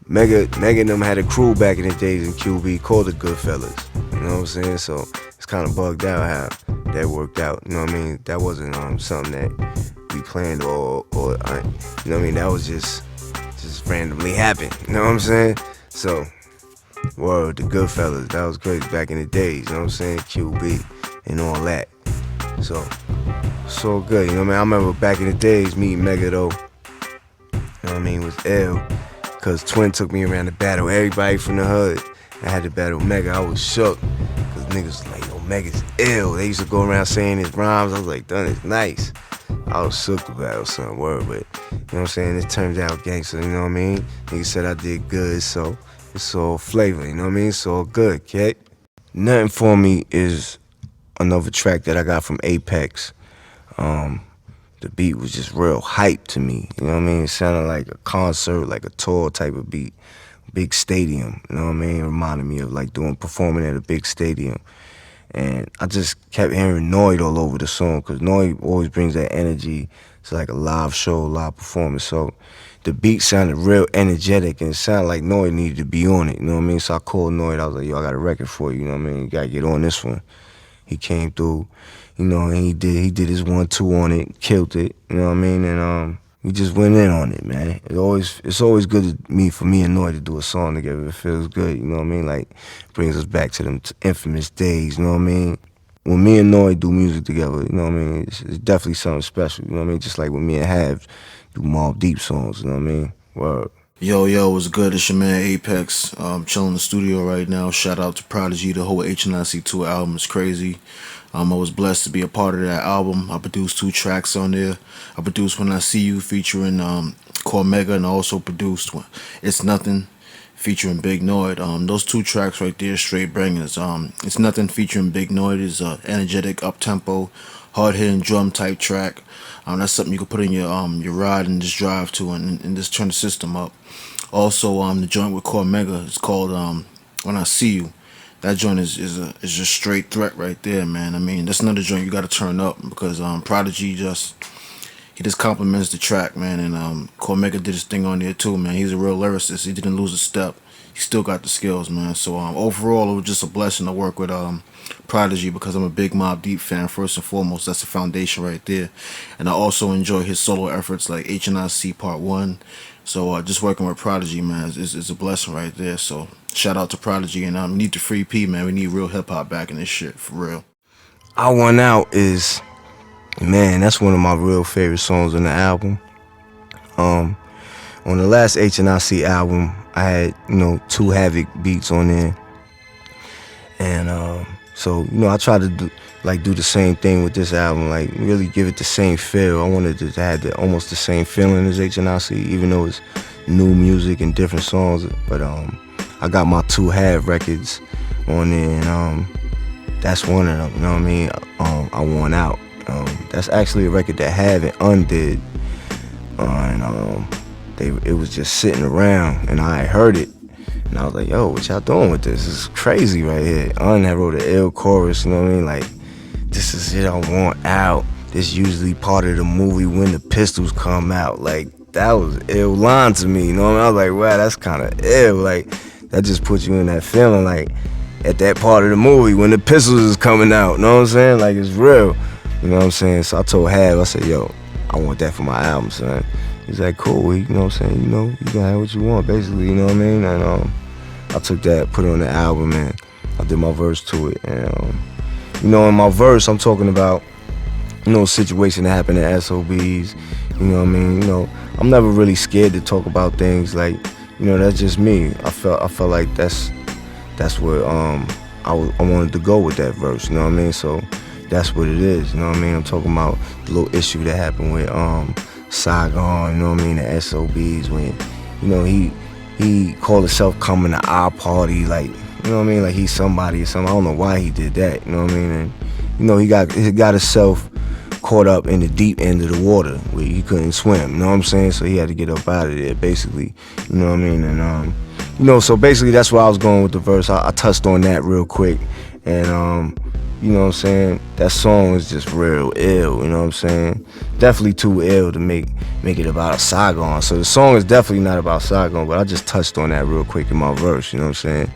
Mega and them had a crew back in the days in QB called the Goodfellas. You know what I'm saying? So it's kind of bugged out how that worked out. You know what I mean? That wasn't something that we planned or you know what I mean? That was just randomly happened. You know what I'm saying? So, word, the Goodfellas. That was crazy back in the days. You know what I'm saying? QB and all that. So, so good. You know what I mean? I remember back in the days meeting Mega though. You know what I mean? It was ill. Cause Twin took me around to battle everybody from the hood. I had to battle Mega. I was shook. Cause niggas was like, yo, Mega's ill. They used to go around saying his rhymes. I was like, done, it's nice. I was shook to battle some word, but you know what I'm saying? It turned out gangster, you know what I mean? Niggas said I did good, so it's all flavor, you know what I mean? It's all good, kid. Nothing For Me is another track that I got from Apex. The beat was just real hype to me, you know what I mean? It sounded like a concert, like a tour type of beat. Big stadium, you know what I mean? It reminded me of like performing at a big stadium. And I just kept hearing Noid all over the song, because Noid always brings that energy. It's like a live show, live performance. So the beat sounded real energetic, and it sounded like Noid needed to be on it, you know what I mean? So I called Noid, I was like, yo, I got a record for you, you know what I mean? You gotta get on this one. He came through, you know, and he did his 1-2 on it, killed it, you know what I mean? And we just went in on it, man. It's always good for me and Noy to do a song together. It feels good, you know what I mean? Like, brings us back to them infamous days, you know what I mean? When me and Noy do music together, you know what I mean? It's definitely something special, you know what I mean? Just like when me and Have do Mobb Deep songs, you know what I mean? Word. Yo, what's good? It's your man Apex. Chilling in the studio right now. Shout out to Prodigy. The whole HNIC 2 album is crazy. I was blessed to be a part of that album. I produced 2 tracks on there. I produced When I See You featuring Core Mega, and I also produced It's Nothing featuring Big Noid. Those 2 tracks right there, straight bangers. It's Nothing featuring Big Noid is energetic, up-tempo, hard-hitting drum type track. That's something you can put in your ride and just drive to and just turn the system up. Also, the joint with Core Mega is called When I See You. That joint is just straight threat right there, man. I mean, that's another joint you got to turn up, because Prodigy just compliments the track, man. And Core Mega did his thing on there too, man. He's a real lyricist. He didn't lose a step. He still got the skills, man. So overall, it was just a blessing to work with Prodigy, because I'm a big Mobb Deep fan. First and foremost, that's the foundation right there. And I also enjoy his solo efforts like HNIC Part 1. So just working with Prodigy, man, is a blessing right there. So shout out to Prodigy, and we need the free P, man. We need real hip hop back in this shit, for real. I Want Out is, man, that's one of my real favorite songs on the album. On the last HNIC album, I had, 2 Havoc beats on there. And so, I tried to do the same thing with this album, like really give it the same feel. I wanted it to have almost the same feeling as HNIC, even though it's new music and different songs. But I got my 2 Have records on there, and that's one of them, you know what I mean? I Want Out. That's actually a record that Have and undid. It was just sitting around, and I heard it, and I was like, yo, what y'all doing with this? This is crazy right here. Had wrote an ill chorus, you know what I mean? Like, this is it I want out. This usually part of the movie when the pistols come out. Like, that was an ill line to me, you know what I mean? I was like, wow, that's kind of ill. Like, that just puts you in that feeling, like, at that part of the movie when the pistols is coming out, you know what I'm saying? Like, it's real, you know what I'm saying? So I told Have, I said, yo, I want that for my album, son. He's like, cool, you know what I'm saying? You can have what you want, basically, you know what I mean? And I took that, put it on the album, and I did my verse to it. And you know, in my verse, I'm talking about, you know, a situation that happened at SOBs. You know what I mean? You know, I'm never really scared to talk about things like, you know, that's just me. I felt like that's what I wanted to go with that verse. You know what I mean? So that's what it is. You know what I mean? I'm talking about the little issue that happened with Saigon. You know what I mean? The SOBs, when, you know, he called himself coming to our party, like, you know what I mean? Like he's somebody or something. I don't know why he did that. You know what I mean? And you know, he got himself caught up in the deep end of the water where he couldn't swim, you know what I'm saying? So he had to get up out of there, basically, you know what I mean? And, you know, so basically that's where I was going with the verse. I touched on that real quick, and, you know what I'm saying? That song is just real ill, you know what I'm saying? Definitely too ill to make it about a Saigon. So the song is definitely not about Saigon, but I just touched on that real quick in my verse, you know what I'm saying?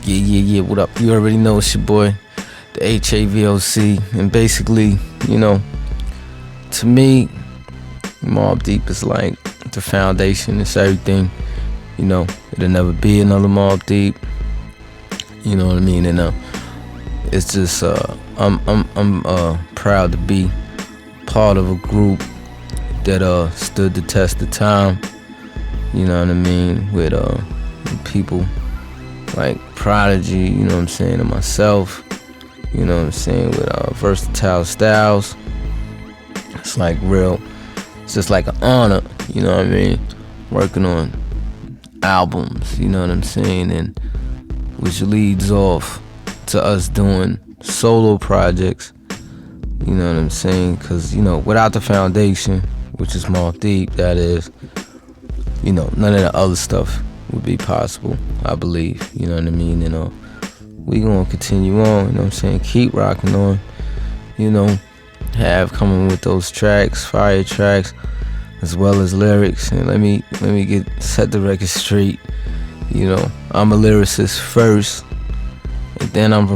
Yeah, what up? You already know it's your boy, the HAVOC, and basically, you know, to me, Mobb Deep is like the foundation. It's everything. You know, it'll never be another Mobb Deep. You know what I mean? And it's just I'm proud to be part of a group that stood the test of time. You know what I mean? With people like Prodigy, you know what I'm saying, and myself. You know what I'm saying, with versatile styles. It's like real, it's just like an honor, you know what I mean, working on albums, you know what I'm saying, and which leads off to us doing solo projects, you know what I'm saying, because, you know, without the foundation, which is Mobb Deep, that is, you know, none of the other stuff would be possible, I believe, you know what I mean, and we gonna continue on, you know what I'm saying, keep rocking on, you know, have coming with those tracks, fire tracks, as well as lyrics. And let me set the record straight, you know, I'm a lyricist first, and then I'm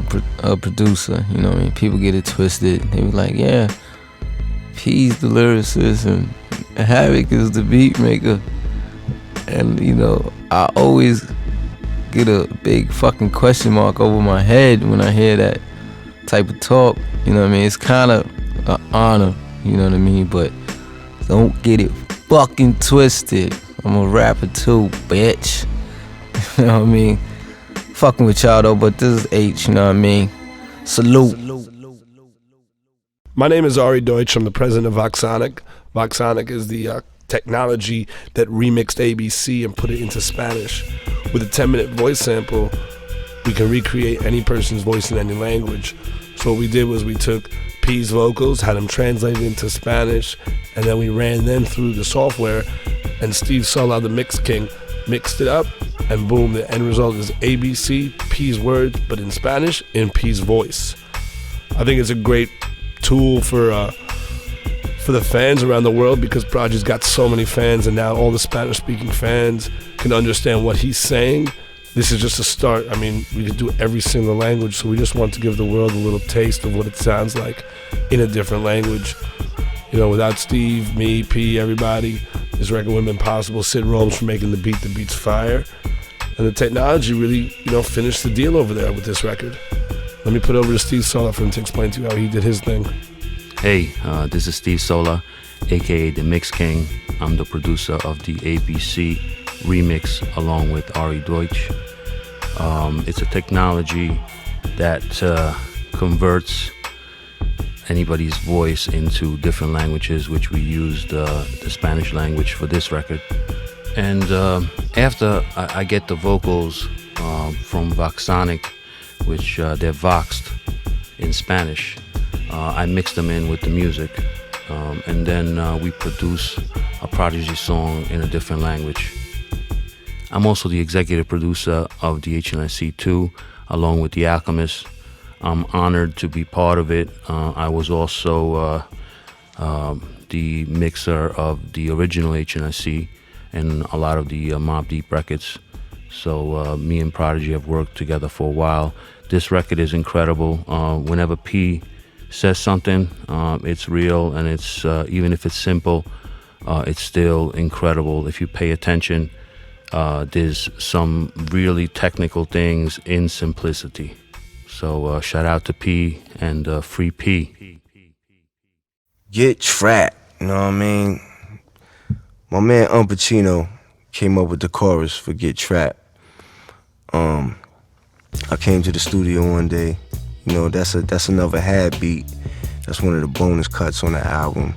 a producer, you know what I mean, people get it twisted, they be like, yeah, P's the lyricist and Havoc is the beat maker, and you know, I always get a big fucking question mark over my head when I hear that type of talk, you know what I mean? It's kind of an honor, you know what I mean? But don't get it fucking twisted. I'm a rapper too, bitch. You know what I mean? Fucking with y'all though, but this is H, you know what I mean? Salute. My name is Ari Deutsch. I'm the president of VoxSonic. VoxSonic is the technology that remixed ABC and put it into Spanish. With a 10-minute voice sample, we can recreate any person's voice in any language. So what we did was we took P's vocals, had them translated into Spanish, and then we ran them through the software, and Steve Sola, the Mix King, mixed it up, and boom, the end result is ABC, P's words, but in Spanish, in P's voice. I think it's a great tool for the fans around the world, because Prodigy's got so many fans, and now all the Spanish-speaking fans can understand what he's saying. This is just a start. I mean, we could do every single language, so we just want to give the world a little taste of what it sounds like in a different language. You know, without Steve, me, P, everybody, this record wouldn't have been possible. Sid Rome's for making the beat's fire. And the technology really, you know, finished the deal over there with this record. Let me put it over to Steve Sola for him to explain to you how he did his thing. Hey, this is Steve Sola, aka the Mix King. I'm the producer of the ABC remix along with Ari Deutsch. It's a technology that converts anybody's voice into different languages, which we used the Spanish language for this record. And after I get the vocals from VoxSonic, which they're voxed in Spanish, I mix them in with the music, and then we produce a Prodigy song in a different language. I'm also the executive producer of the HNIC 2, along with The Alchemist. I'm honored to be part of it. I was also the mixer of the original HNIC and a lot of the Mobb Deep records. So me and Prodigy have worked together for a while. This record is incredible. Whenever P says something, it's real, and it's even if it's simple, it's still incredible if you pay attention. there's some really technical things in simplicity. So shout out to P and Free P. Get trapped, you know what I mean? My man Pacino came up with the chorus for Get Trapped. I came to the studio one day, you know, that's another Had beat. That's one of the bonus cuts on the album.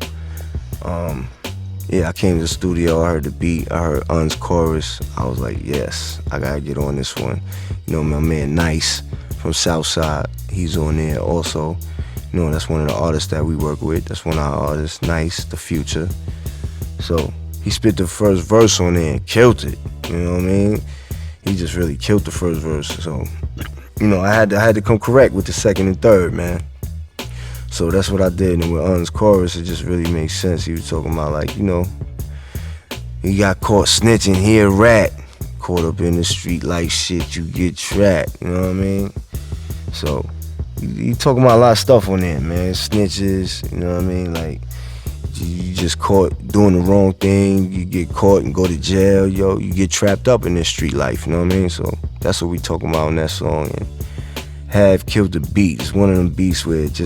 Yeah, I came to the studio, I heard the beat, I heard Un's chorus. I was like, yes, I gotta get on this one. You know, my man Nice from Southside, he's on there also. You know, that's one of the artists that we work with. That's one of our artists, Nice, The Future. So he spit the first verse on there and killed it. You know what I mean? He just really killed the first verse. So, you know, I had to come correct with the second and third, man. So that's what I did. And with Un's chorus, it just really makes sense. He was talking about, like, you know, he got caught snitching, he a rat. Caught up in the street like shit, you get trapped. You know what I mean? So you talking about a lot of stuff on there, man. Snitches, you know what I mean? Like, you just caught doing the wrong thing, you get caught and go to jail, yo, you get trapped up in this street life, you know what I mean? So that's what we talking about in that song. And Have killed the beat. It's one of them beats where it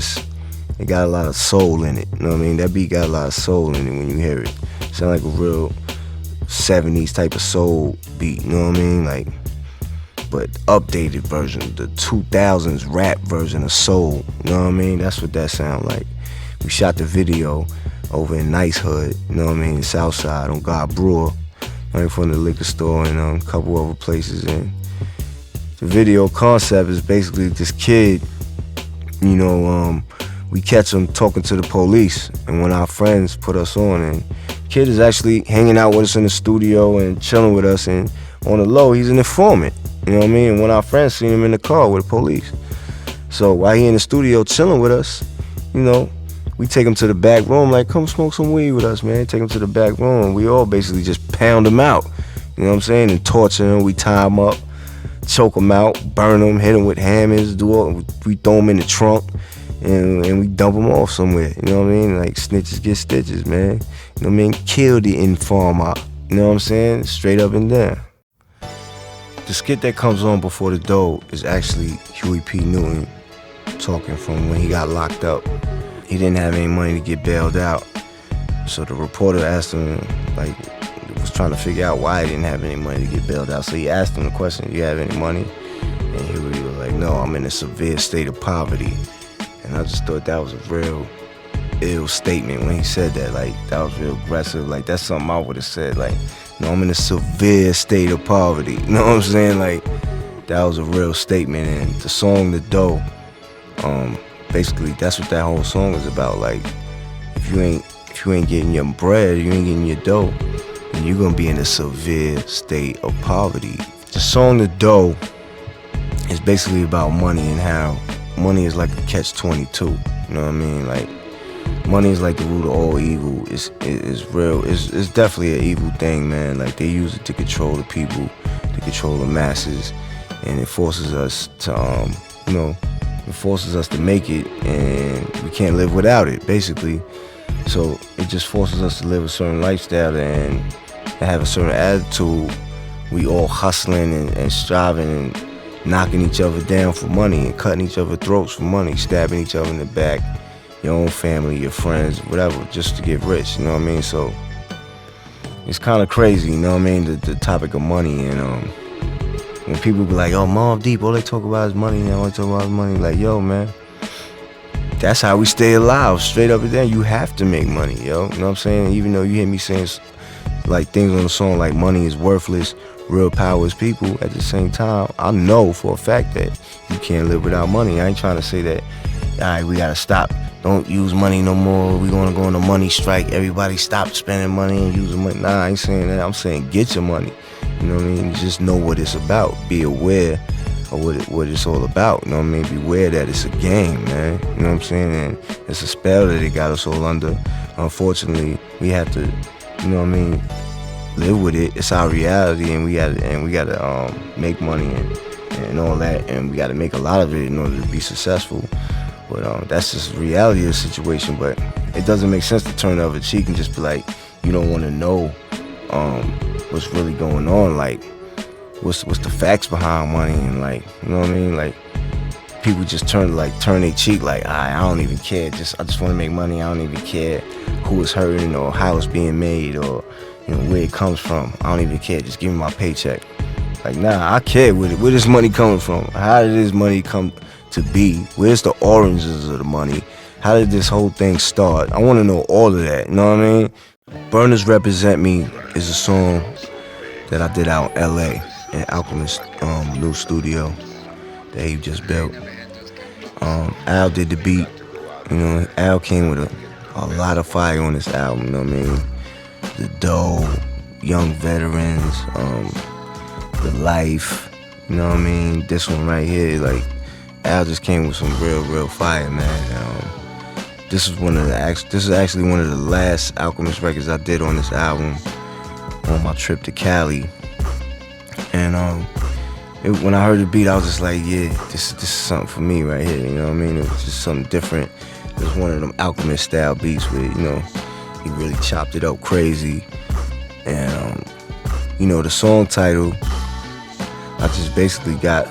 got a lot of soul in it, you know what I mean? That beat got a lot of soul in it when you hear it. It sound like a real 70s type of soul beat, you know what I mean? Like, but updated version, the 2000s rap version of soul, you know what I mean? That's what that sound like. We shot the video over in Nice Hood, you know what I mean, Southside on God Brewer, right in front of the liquor store and a couple other places. And the video concept is basically this kid, you know, we catch him talking to the police, and when our friends put us on, and kid is actually hanging out with us in the studio and chilling with us, and on the low, he's an informant, you know what I mean? And when our friends seen him in the car with the police. So while he in the studio chilling with us, you know, we take him to the back room, like, come smoke some weed with us, man. Take him to the back room. We all basically just pound him out, you know what I'm saying? And torture him, we tie him up, choke him out, burn him, hit him with hammers, we throw him in the trunk, and we dump him off somewhere, you know what I mean? Like, snitches get stitches, man. You know what I mean? Kill the informer, you know what I'm saying? Straight up and down. The skit that comes on before the dough is actually Huey P. Newton talking from when he got locked up. He didn't have any money to get bailed out. So the reporter asked him, like, was trying to figure out why he didn't have any money to get bailed out. So he asked him the question, do you have any money? And Huey was like, no, I'm in a severe state of poverty. And I just thought that was a real ill statement when he said that. Like, that was real aggressive. Like, that's something I would have said. Like, no, I'm in a severe state of poverty. You know what I'm saying? Like, that was a real statement. And the song The Dough, basically that's what that whole song is about. Like, if you ain't getting your bread, you ain't getting your dough, then you're gonna be in a severe state of poverty. The song The Dough is basically about money and how money is like a catch-22. You know what I mean? Like, money is like the root of all evil. It's real. It's definitely an evil thing, man. Like, they use it to control the people, to control the masses, and it forces us to, you know, it forces us to make it, and we can't live without it, basically. So it just forces us to live a certain lifestyle and have a certain attitude. We all hustling and striving and knocking each other down for money and cutting each other's throats for money, stabbing each other in the back, your own family, your friends, whatever, just to get rich, you know what I mean? So it's kind of crazy, you know what I mean, the topic of money. And when people be like, oh, Mobb Deep, all they talk about is money now, all they talk about is money. Like, yo, man, that's how we stay alive, straight up and down. You have to make money, yo, you know what I'm saying? Even though you hear me saying, like, things on the song like money is worthless, real power is people, at the same time, I know for a fact that you can't live without money. I ain't trying to say that, all right, we gotta stop, don't use money no more, we gonna go on a money strike, everybody stop spending money and using money. Nah, I ain't saying that. I'm saying get your money. You know what I mean? Just know what it's about. Be aware of what it's all about. You know what I mean? Beware that it's a game, man. You know what I'm saying? And it's a spell that it got us all under. Unfortunately, we have to, you know what I mean, live with it. It's our reality, and we gotta make money and all that, and we gotta make a lot of it in order to be successful. But that's just the reality of the situation. But it doesn't make sense to turn the other cheek and just be like, you don't want to know what's really going on, like what's the facts behind money, and like, you know what I mean, like people just turn their cheek, like I don't even care, I just want to make money, I don't even care who is hurting or how it's being made or, you know, where it comes from. I don't even care, just give me my paycheck. Like, nah, I care where this money coming from. How did this money come to be? Where's the oranges of the money? How did this whole thing start? I want to know all of that, you know what I mean? Burners Represent Me is a song that I did out in LA at Alchemist new studio that he just built. Al did the beat, you know. Al came with a lot of fire on this album, you know what I mean? The Dough, Young Veterans, The Life, you know what I mean? This one right here, like, Al just came with some real fire, man. This is actually one of the last Alchemist records I did on this album on my trip to Cali. And when I heard the beat, I was just like, yeah, this is something for me right here, you know what I mean? It was just something different. It was one of them Alchemist style beats where, you know, he really chopped it up crazy. And, you know, the song title, I just basically got,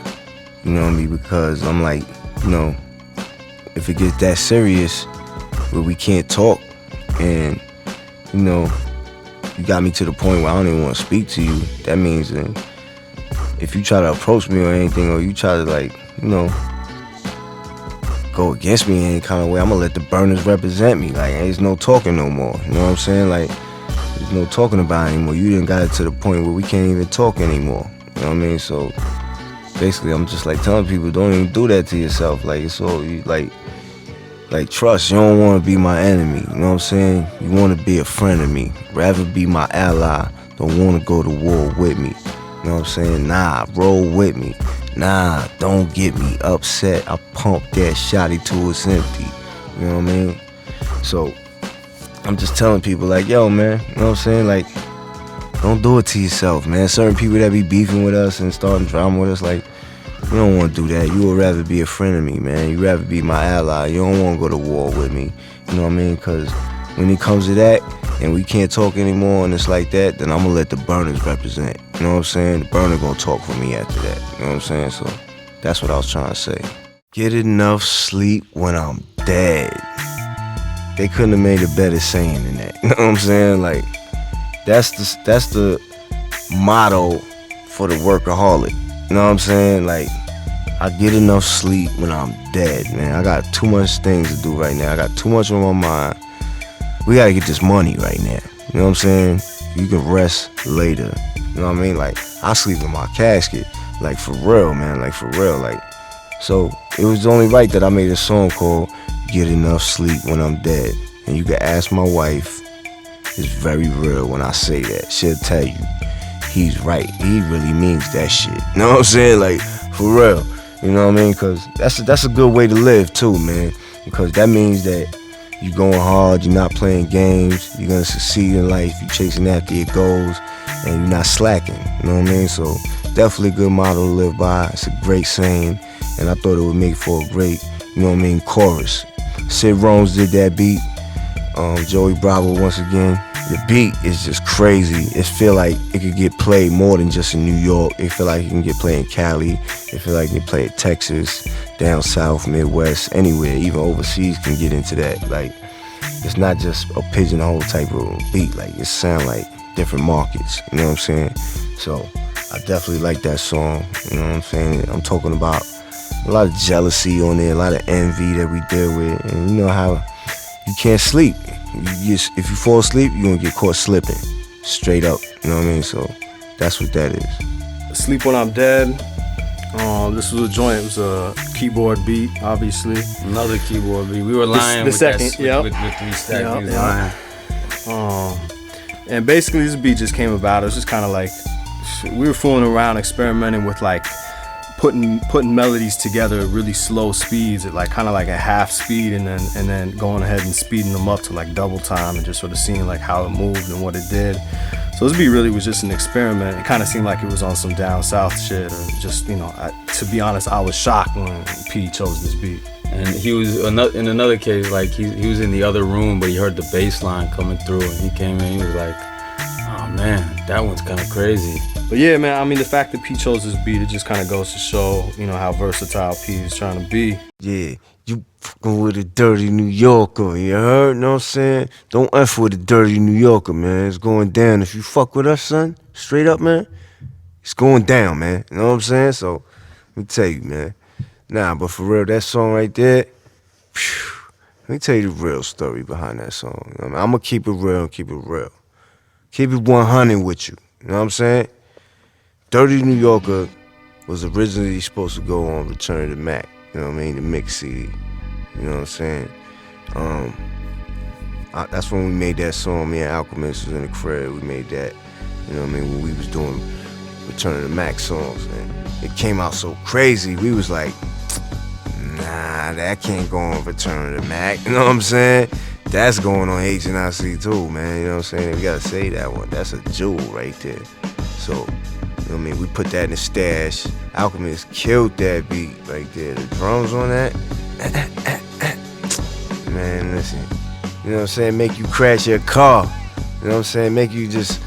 you know what I mean, because I'm like, you know, if it gets that serious where we can't talk and, you know, you got me to the point where I don't even want to speak to you, that means then if you try to approach me or anything, or you try to, like, you know, go against me in any kind of way, I'm gonna let the burners represent me. Like, there's no talking no more, you know what I'm saying? Like, there's no talking about it anymore. You done got it to the point where we can't even talk anymore, you know what I mean? So basically I'm just like telling people, don't even do that to yourself. Like, it's all, like trust, you don't want to be my enemy, you know what I'm saying? You want to be a friend of me, rather be my ally, don't want to go to war with me, you know what I'm saying? Nah, roll with me. Nah, don't get me upset. I pump that shotty till it's empty, you know what I mean? So I'm just telling people, like, yo, man, you know what I'm saying? Like, don't do it to yourself, man. Certain people that be beefing with us and starting drama with us, like, you don't want to do that. You would rather be a friend of me, man. You rather be my ally. You don't want to go to war with me, you know what I mean? Because when it comes to that and we can't talk anymore and it's like that, then I'm going to let the burners represent, you know what I'm saying? The burner going to talk for me after that, you know what I'm saying? So that's what I was trying to say. Get enough sleep when I'm dead. They couldn't have made a better saying than that, you know what I'm saying? Like, that's the motto for the workaholic. You know what I'm saying? Like, I get enough sleep when I'm dead, man. I got too much things to do right now. I got too much on my mind. We gotta get this money right now. You know what I'm saying? You can rest later. You know what I mean? Like, I sleep in my casket. Like, for real, man. Like, for real. Like, so it was only right that I made a song called Get Enough Sleep When I'm Dead. And you can ask my wife. It's very real when I say that. She'll tell you. He's right. He really means that shit. You know what I'm saying? Like, for real. You know what I mean? Because that's a good way to live too, man. Because that means that you're going hard, you're not playing games, you're going to succeed in life, you're chasing after your goals, and you're not slacking. You know what I mean? So definitely a good motto to live by. It's a great saying, and I thought it would make for a great, you know what I mean, chorus. Sid Rome's did that beat. Joey Bravo once again. The beat is just crazy. It feel like it could get played more than just in New York. It feel like it can get played in Cali. It feel like it can play in Texas, down south, Midwest, anywhere, even overseas can get into that. Like, it's not just a pigeonhole type of beat. Like, it sound like different markets, you know what I'm saying? So I definitely like that song, you know what I'm saying? I'm talking about a lot of jealousy on there, a lot of envy that we deal with, and you know how you can't sleep. If you fall asleep, you're gonna get caught slipping. Straight up, you know what I mean? So that's what that is. Sleep When I'm Dead. This was a joint. It was a keyboard beat, obviously. Another keyboard beat. We were lying with second, that, yep. with 3 Stacks. Yep, We was yep. lying. And basically this beat just came about. It was just kind of like, we were fooling around, experimenting with like putting melodies together at really slow speeds at like kind of like a half speed, and then going ahead and speeding them up to like double time, and just sort of seeing like how it moved and what it did. So this beat really was just an experiment. It kind of seemed like it was on some down south shit, or just, you know, to be honest, I was shocked when P chose this beat. And he was in another case, like he was in the other room, but he heard the bass line coming through, and he came in. He was like, "Oh Oh man, that one's kind of crazy. But yeah, man, I mean, the fact that P chose this beat, it just kind of goes to show, you know, how versatile P is trying to be. Yeah, you fucking with a dirty New Yorker, you heard? Know what I'm saying? Don't F with a dirty New Yorker, man. It's going down. If you fuck with us, son, straight up, man, it's going down, man. You know what I'm saying? So, let me tell you, man. Nah, but for real, that song right there, phew, let me tell you the real story behind that song. You know what I mean? I'm gonna keep it real and keep it real. Keep it 100 with you. You know what I'm saying? Dirty New Yorker was originally supposed to go on Return to Mac. You know what I mean? The mix CD. You know what I'm saying? That's when we made that song. Me and Alchemist was in the crib. We made that. You know what I mean? When we was doing Return to Mac songs. And it came out so crazy. We was like, nah, that can't go on Return to Mac. You know what I'm saying? That's going on HNIC too, man. You know what I'm saying? We gotta say that one. That's a jewel right there. So, you know what I mean? We put that in the stash. Alchemist killed that beat right there. The drums on that. Man, listen. You know what I'm saying? Make you crash your car. You know what I'm saying? Make you just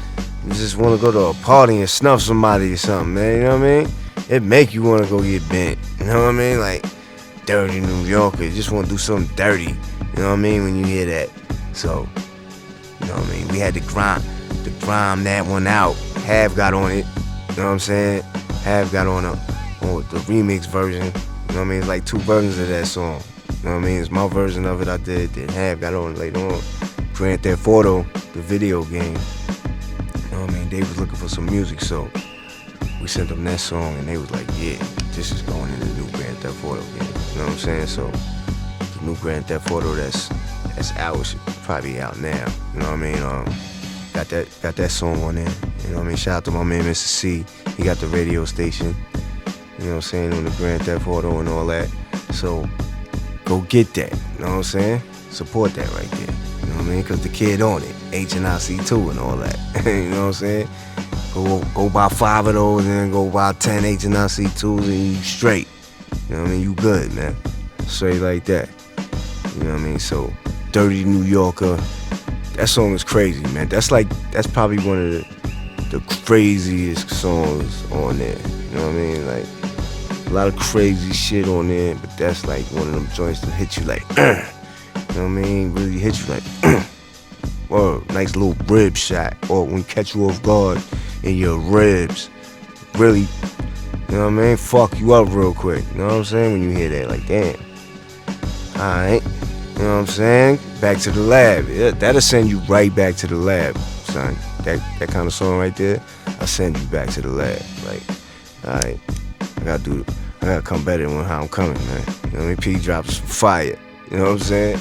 want to go to a party and snuff somebody or something, man. You know what I mean? It make you want to go get bent. You know what I mean? Like, dirty New Yorker. You just want to do something dirty. You know what I mean? When you hear that. So, you know what I mean? We had to grime that one out. Hav got on it. You know what I'm saying? Hav got on the remix version. You know what I mean? It's like 2 versions of that song. You know what I mean? It's my version of it I did. Then Hav got on it later on. Grand Theft Auto, the video game. You know what I mean? They was looking for some music, so we sent them that song and they was like, yeah, this is going in the new Grand Theft Auto game. You know what I'm saying? So the new Grand Theft Auto that's out, should probably out now. You know what I mean? Got that song on there. You know what I mean? Shout out to my man Mr. C. He got the radio station. You know what I'm saying? On the Grand Theft Auto and all that. So go get that. You know what I'm saying? Support that right there. You know what I mean? Cause the kid on it. HNIC too and all that. You know what I'm saying? Go buy 5 of those and then go buy 10 HNIC 2s and you straight. You know what I mean? You good, man. Straight like that. You know what I mean? So, Dirty New Yorker, that song is crazy, man. That's probably one of the craziest songs on there. You know what I mean? Like, a lot of crazy shit on there, but that's like one of them joints that hit you like, you know what I mean? Really hit you like, whoa, nice little rib shot. Or when catch you off guard in your ribs, really, you know what I mean? Fuck you up real quick. You know what I'm saying? When you hear that, like, damn. Alright, you know what I'm saying? Back to the lab. Yeah, that'll send you right back to the lab, son. That kind of song right there, I'll send you back to the lab. Like, alright, I gotta come better than how I'm coming, man. You know what I mean? P drops fire. You know what I'm saying?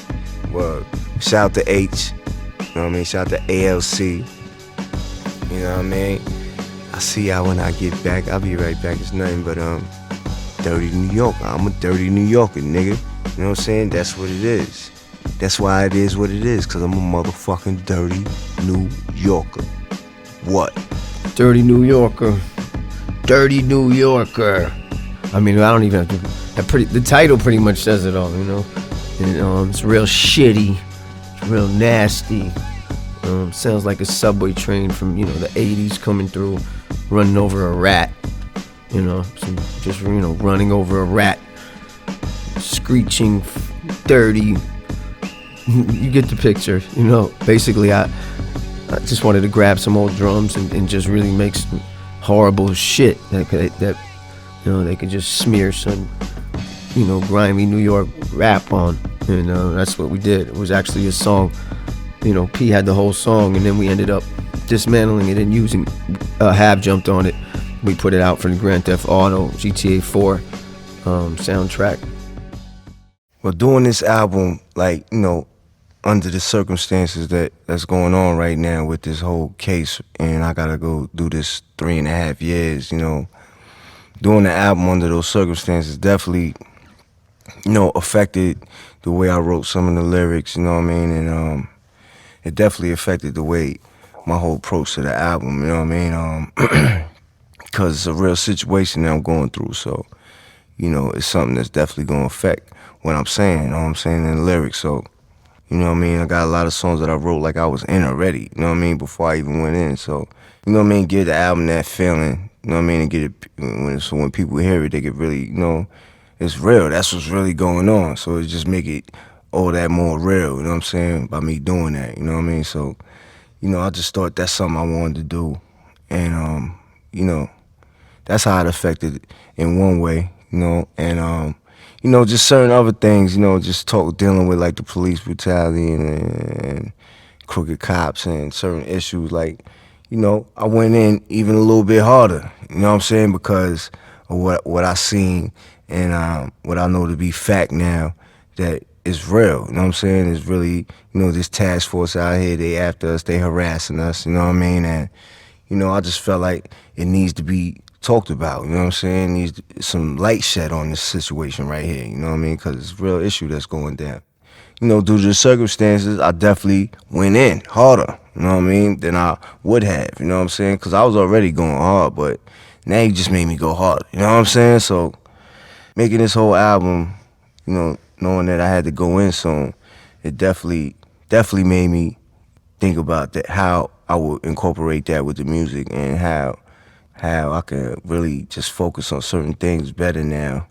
Well, shout out to H. You know what I mean? Shout out to ALC. You know what I mean? I see y'all when I get back. I'll be right back. It's nothing but Dirty New Yorker. I'm a dirty New Yorker, nigga. You know what I'm saying? That's what it is. That's why it is what it is, cause I'm a motherfucking dirty New Yorker. What? Dirty New Yorker. Dirty New Yorker. I mean, I don't even have to. The title pretty much says it all, you know? And, it's real shitty. It's real nasty. Sounds like a subway train from, you know, the 80s coming through, running over a rat. You know, just, you know, running over a rat. Screeching, dirty. You get the picture, you know. Basically, I just wanted to grab some old drums and just really make some horrible shit that you know, they could just smear some, you know, grimy New York rap on. And that's what we did. It was actually a song. You know, P had the whole song, and then we ended up dismantling it and using Hav jumped on it. We put it out for the Grand Theft Auto GTA 4 soundtrack. Well, doing this album, like, you know, under the circumstances that's going on right now with this whole case, and I gotta go do this 3.5 years, you know, doing the album under those circumstances definitely, you know, affected the way I wrote some of the lyrics, you know what I mean? And it definitely affected the way my whole approach to the album, you know what I mean? Because it's a real situation that I'm going through, so, you know, it's something that's definitely going to affect what I'm saying, you know what I'm saying, in the lyrics. So, You know what I mean? I got a lot of songs that I wrote like I was in already, you know what I mean, before I even went in. So, you know what I mean, give the album that feeling, you know what I mean, and get it, so when people hear it, they get really, you know, it's real. That's what's really going on. So it just make it all that more real, you know what I'm saying, by me doing that, you know what I mean? So, you know, I just thought that's something I wanted to do. And, you know, that's how it affected in one way, you know, and, you know, just certain other things, you know, just dealing with like the police brutality and crooked cops and certain issues. Like, you know, I went in even a little bit harder, you know what I'm saying, because of what I seen and what I know to be fact now that is real, you know what I'm saying? It's really, you know, this task force out here, they after us, they harassing us, you know what I mean? And, you know, I just felt like it needs to be talked about, you know what I'm saying? Needs some light shed on this situation right here, you know what I mean? Because it's a real issue that's going down. You know, due to the circumstances, I definitely went in harder, you know what I mean, than I would have, you know what I'm saying? Because I was already going hard, but now he just made me go harder, you know what I'm saying? So making this whole album, you know, knowing that I had to go in soon, it definitely made me think about that, how I would incorporate that with the music and how I can really just focus on certain things better now.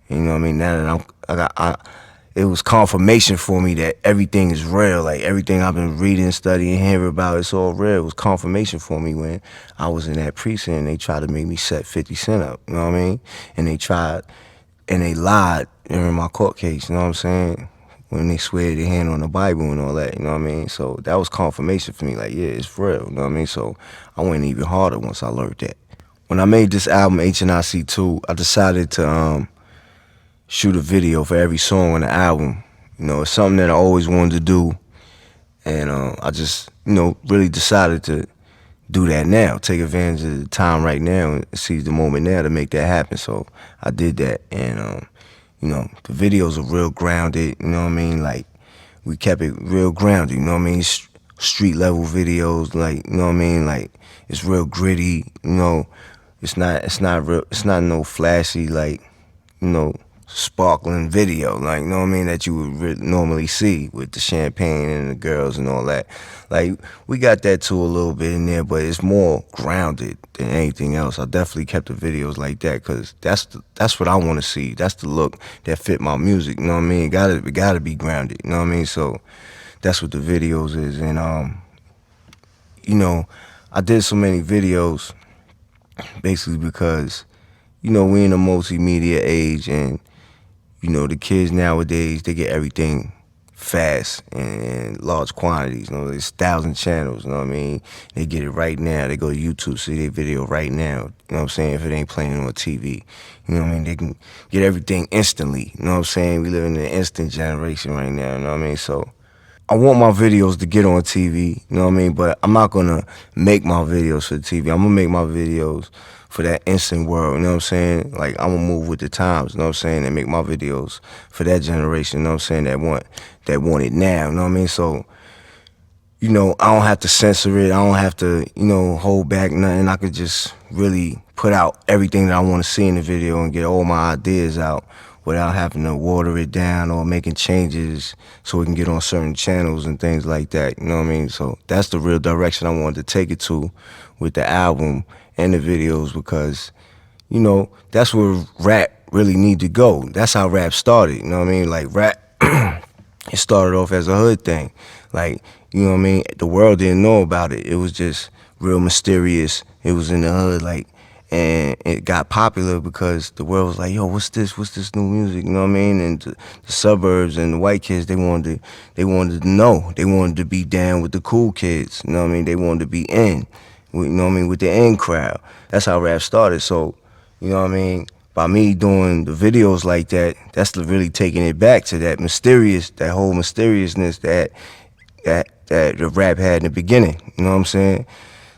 You know what I mean? Now that it was confirmation for me that everything is real. Like everything I've been reading, studying, hearing about, it's all real. It was confirmation for me when I was in that precinct and they tried to make me set 50 Cent up. You know what I mean? And they lied during my court case. You know what I'm saying? When they swear their hand on the Bible and all that, you know what I mean? So that was confirmation for me, like, yeah, it's real, you know what I mean? So I went even harder once I learned that. When I made this album, HNIC 2, I decided to shoot a video for every song on the album. You know, it's something that I always wanted to do, and I just, you know, really decided to do that now, take advantage of the time right now and seize the moment now to make that happen. So I did that, and you know, the videos are real grounded, you know what I mean? Like, we kept it real grounded, you know what I mean? Street level videos, like, you know what I mean? Like, it's real gritty, you know. It's not no flashy, like, you know, sparkling video, like, you know what I mean, that you would normally see with the champagne and the girls and all that. Like, we got that too a little bit in there, but it's more grounded than anything else. I definitely kept the videos like that because that's what I want to see. That's the look that fit my music, you know what I mean? It gotta be grounded, you know what I mean? So that's what the videos is. And, you know, I did so many videos basically because, you know, we're in a multimedia age and, you know, the kids nowadays, they get everything fast and in large quantities. You know, there's 1,000 channels, you know what I mean? They get it right now. They go to YouTube, see their video right now. You know what I'm saying? If it ain't playing on TV. You know what I mean? They can get everything instantly. You know what I'm saying? We live in an instant generation right now, you know what I mean? So I want my videos to get on TV, you know what I mean? But I'm not gonna make my videos for the TV. I'm gonna make my videos for that instant world, you know what I'm saying? Like, I'm gonna move with the times, you know what I'm saying? And make my videos for that generation, you know what I'm saying? That want it now, you know what I mean? So, you know, I don't have to censor it. I don't have to, you know, hold back nothing. I could just really put out everything that I want to see in the video and get all my ideas out without having to water it down or making changes so we can get on certain channels and things like that, you know what I mean? So that's the real direction I wanted to take it to with the album and the videos because, you know, that's where rap really need to go. That's how rap started, you know what I mean? Like, rap, it started off as a hood thing. Like, you know what I mean? The world didn't know about it. It was just real mysterious. It was in the hood, like, and it got popular because the world was like, yo, what's this new music, you know what I mean? And the suburbs and the white kids, they wanted to know. They wanted to be down with the cool kids, you know what I mean? They wanted to be in, you know what I mean, with the in crowd. That's how rap started. So, you know what I mean? By me doing the videos like that, that's really taking it back to that whole mysteriousness that the rap had in the beginning, you know what I'm saying?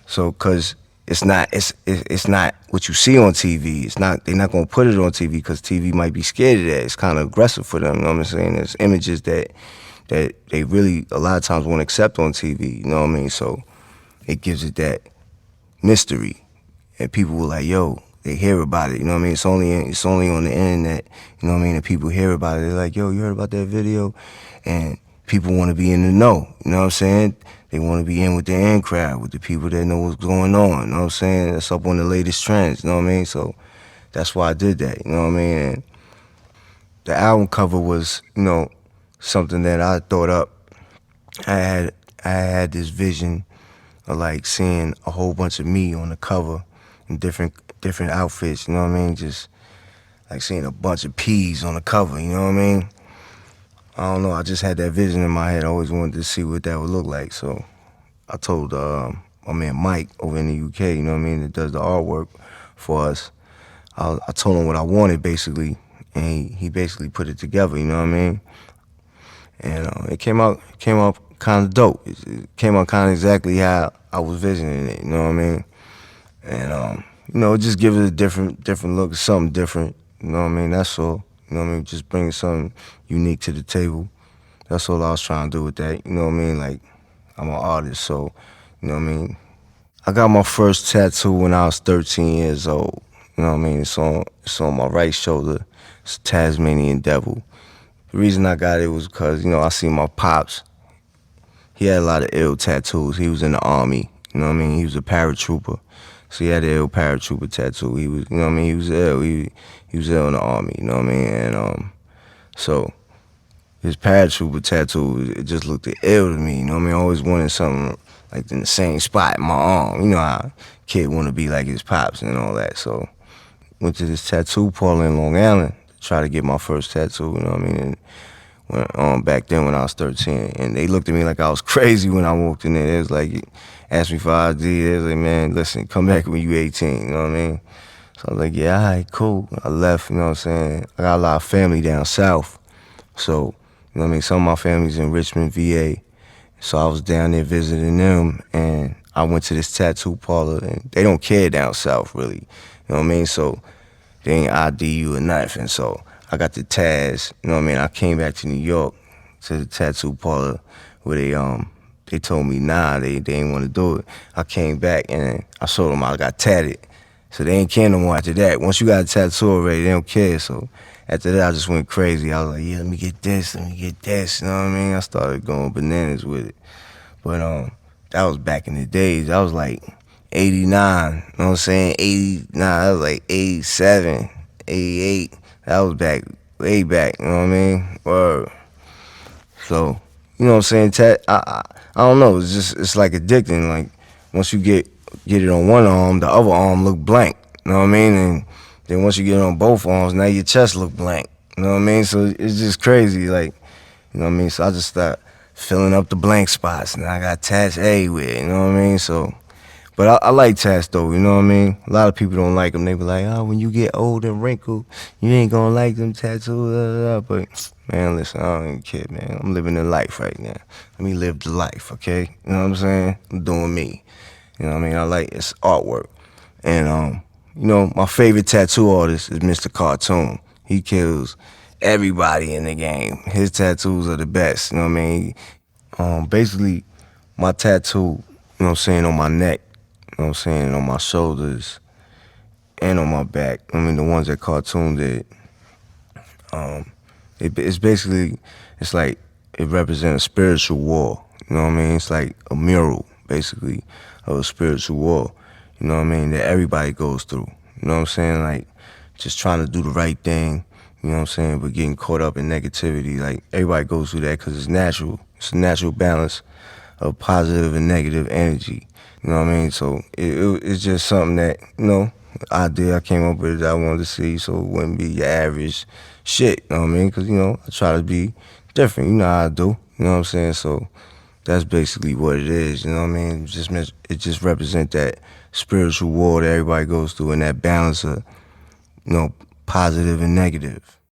So, cause it's not what you see on TV. They're not gonna put it on TV because TV might be scared of that. It's kind of aggressive for them. You know what I'm saying? There's images that they really a lot of times won't accept on TV. You know what I mean? So it gives it that mystery, and people were like, yo, they hear about it. You know what I mean? It's only on the internet. You know what I mean? And people hear about it. They're like, yo, you heard about that video? And people want to be in the know, you know what I'm saying? They want to be in with the in crowd, with the people that know what's going on, you know what I'm saying? That's up on the latest trends, you know what I mean? So that's why I did that, you know what I mean? And the album cover was, you know, something that I thought up. I had this vision of like seeing a whole bunch of me on the cover in different outfits, you know what I mean? Just like seeing a bunch of P's on the cover, you know what I mean? I don't know, I just had that vision in my head. I always wanted to see what that would look like. So I told my man Mike over in the UK, you know what I mean, that does the artwork for us. I told him what I wanted basically, and he basically put it together, you know what I mean? And it came out kind of dope. It came out kind of exactly how I was visioning it, you know what I mean? And you know, just give it a different look, something different, you know what I mean? That's all. You know what I mean? Just bring something unique to the table. That's all I was trying to do with that, you know what I mean? Like, I'm an artist, so, you know what I mean? I got my first tattoo when I was 13 years old, you know what I mean? It's on my right shoulder. It's a Tasmanian devil. The reason I got it was because, you know, I seen my pops. He had a lot of ill tattoos. He was in the Army, you know what I mean? He was a paratrooper. So he had an ill paratrooper tattoo. He was, you know what I mean? He was ill. He was ill in the Army, you know what I mean? And so his paratrooper tattoo, it just looked ill to me, you know what I mean? I always wanted something like in the same spot in my arm. You know how a kid want to be like his pops and all that. So went to this tattoo parlor in Long Island to try to get my first tattoo, you know what I mean? And went back then when I was 13, and they looked at me like I was crazy when I walked in there. They was like, asked me for ID. They was like, man, listen, come back when you 18, you know what I mean? So I was like, yeah, all right, cool. I left, you know what I'm saying? I got a lot of family down south. So, you know what I mean? Some of my family's in Richmond, VA. So I was down there visiting them, and I went to this tattoo parlor, and they don't care down south, really. You know what I mean? So they ain't ID you or nothing. So I got the Taz, you know what I mean? I came back to New York to the tattoo parlor where they told me, nah, they ain't want to do it. I came back and I showed them I got tatted. So they ain't care no more after that. Once you got a tattoo already, they don't care. So after that, I just went crazy. I was like, yeah, let me get this, you know what I mean? I started going bananas with it. But that was back in the days. I was like 89, you know what I'm saying? 89, that was like 87, 88. That was way back, you know what I mean? Word. So, you know what I'm saying? I don't know, it's like addicting. Like, once you get it on one arm, the other arm look blank, you know what I mean? And then once you get it on both arms, now your chest look blank, you know what I mean? So it's just crazy, like, you know what I mean? So I just start filling up the blank spots, and I got tats everywhere, you know what I mean? So, but I like tats though, you know what I mean? A lot of people don't like them. They be like, oh, when you get old and wrinkled, you ain't gonna like them tattoos, But, man, listen, I don't even care, man. I'm living the life right now. Let me live the life, okay? You know what I'm saying? I'm doing me. You know what I mean? I like it's artwork. And, you know, my favorite tattoo artist is Mr. Cartoon. He kills everybody in the game. His tattoos are the best, you know what I mean? Basically, my tattoo, you know what I'm saying, on my neck, you know what I'm saying, on my shoulders, and on my back. I mean, the ones that Cartoon did. It's basically, it's like, it represents a spiritual war. You know what I mean? It's like a mural, basically, of a spiritual war. You know what I mean? That everybody goes through. You know what I'm saying? Like, just trying to do the right thing. You know what I'm saying? But getting caught up in negativity. Like, everybody goes through that because it's natural. It's a natural balance of positive and negative energy. You know what I mean? So it's just something that, you know, idea I came up with that I wanted to see, so it wouldn't be your average shit. You know what I mean? Because, you know, I try to be different. You know how I do. You know what I'm saying? So that's basically what it is. You know what I mean? It just represents that spiritual war that everybody goes through and that balance of, you know, positive and negative.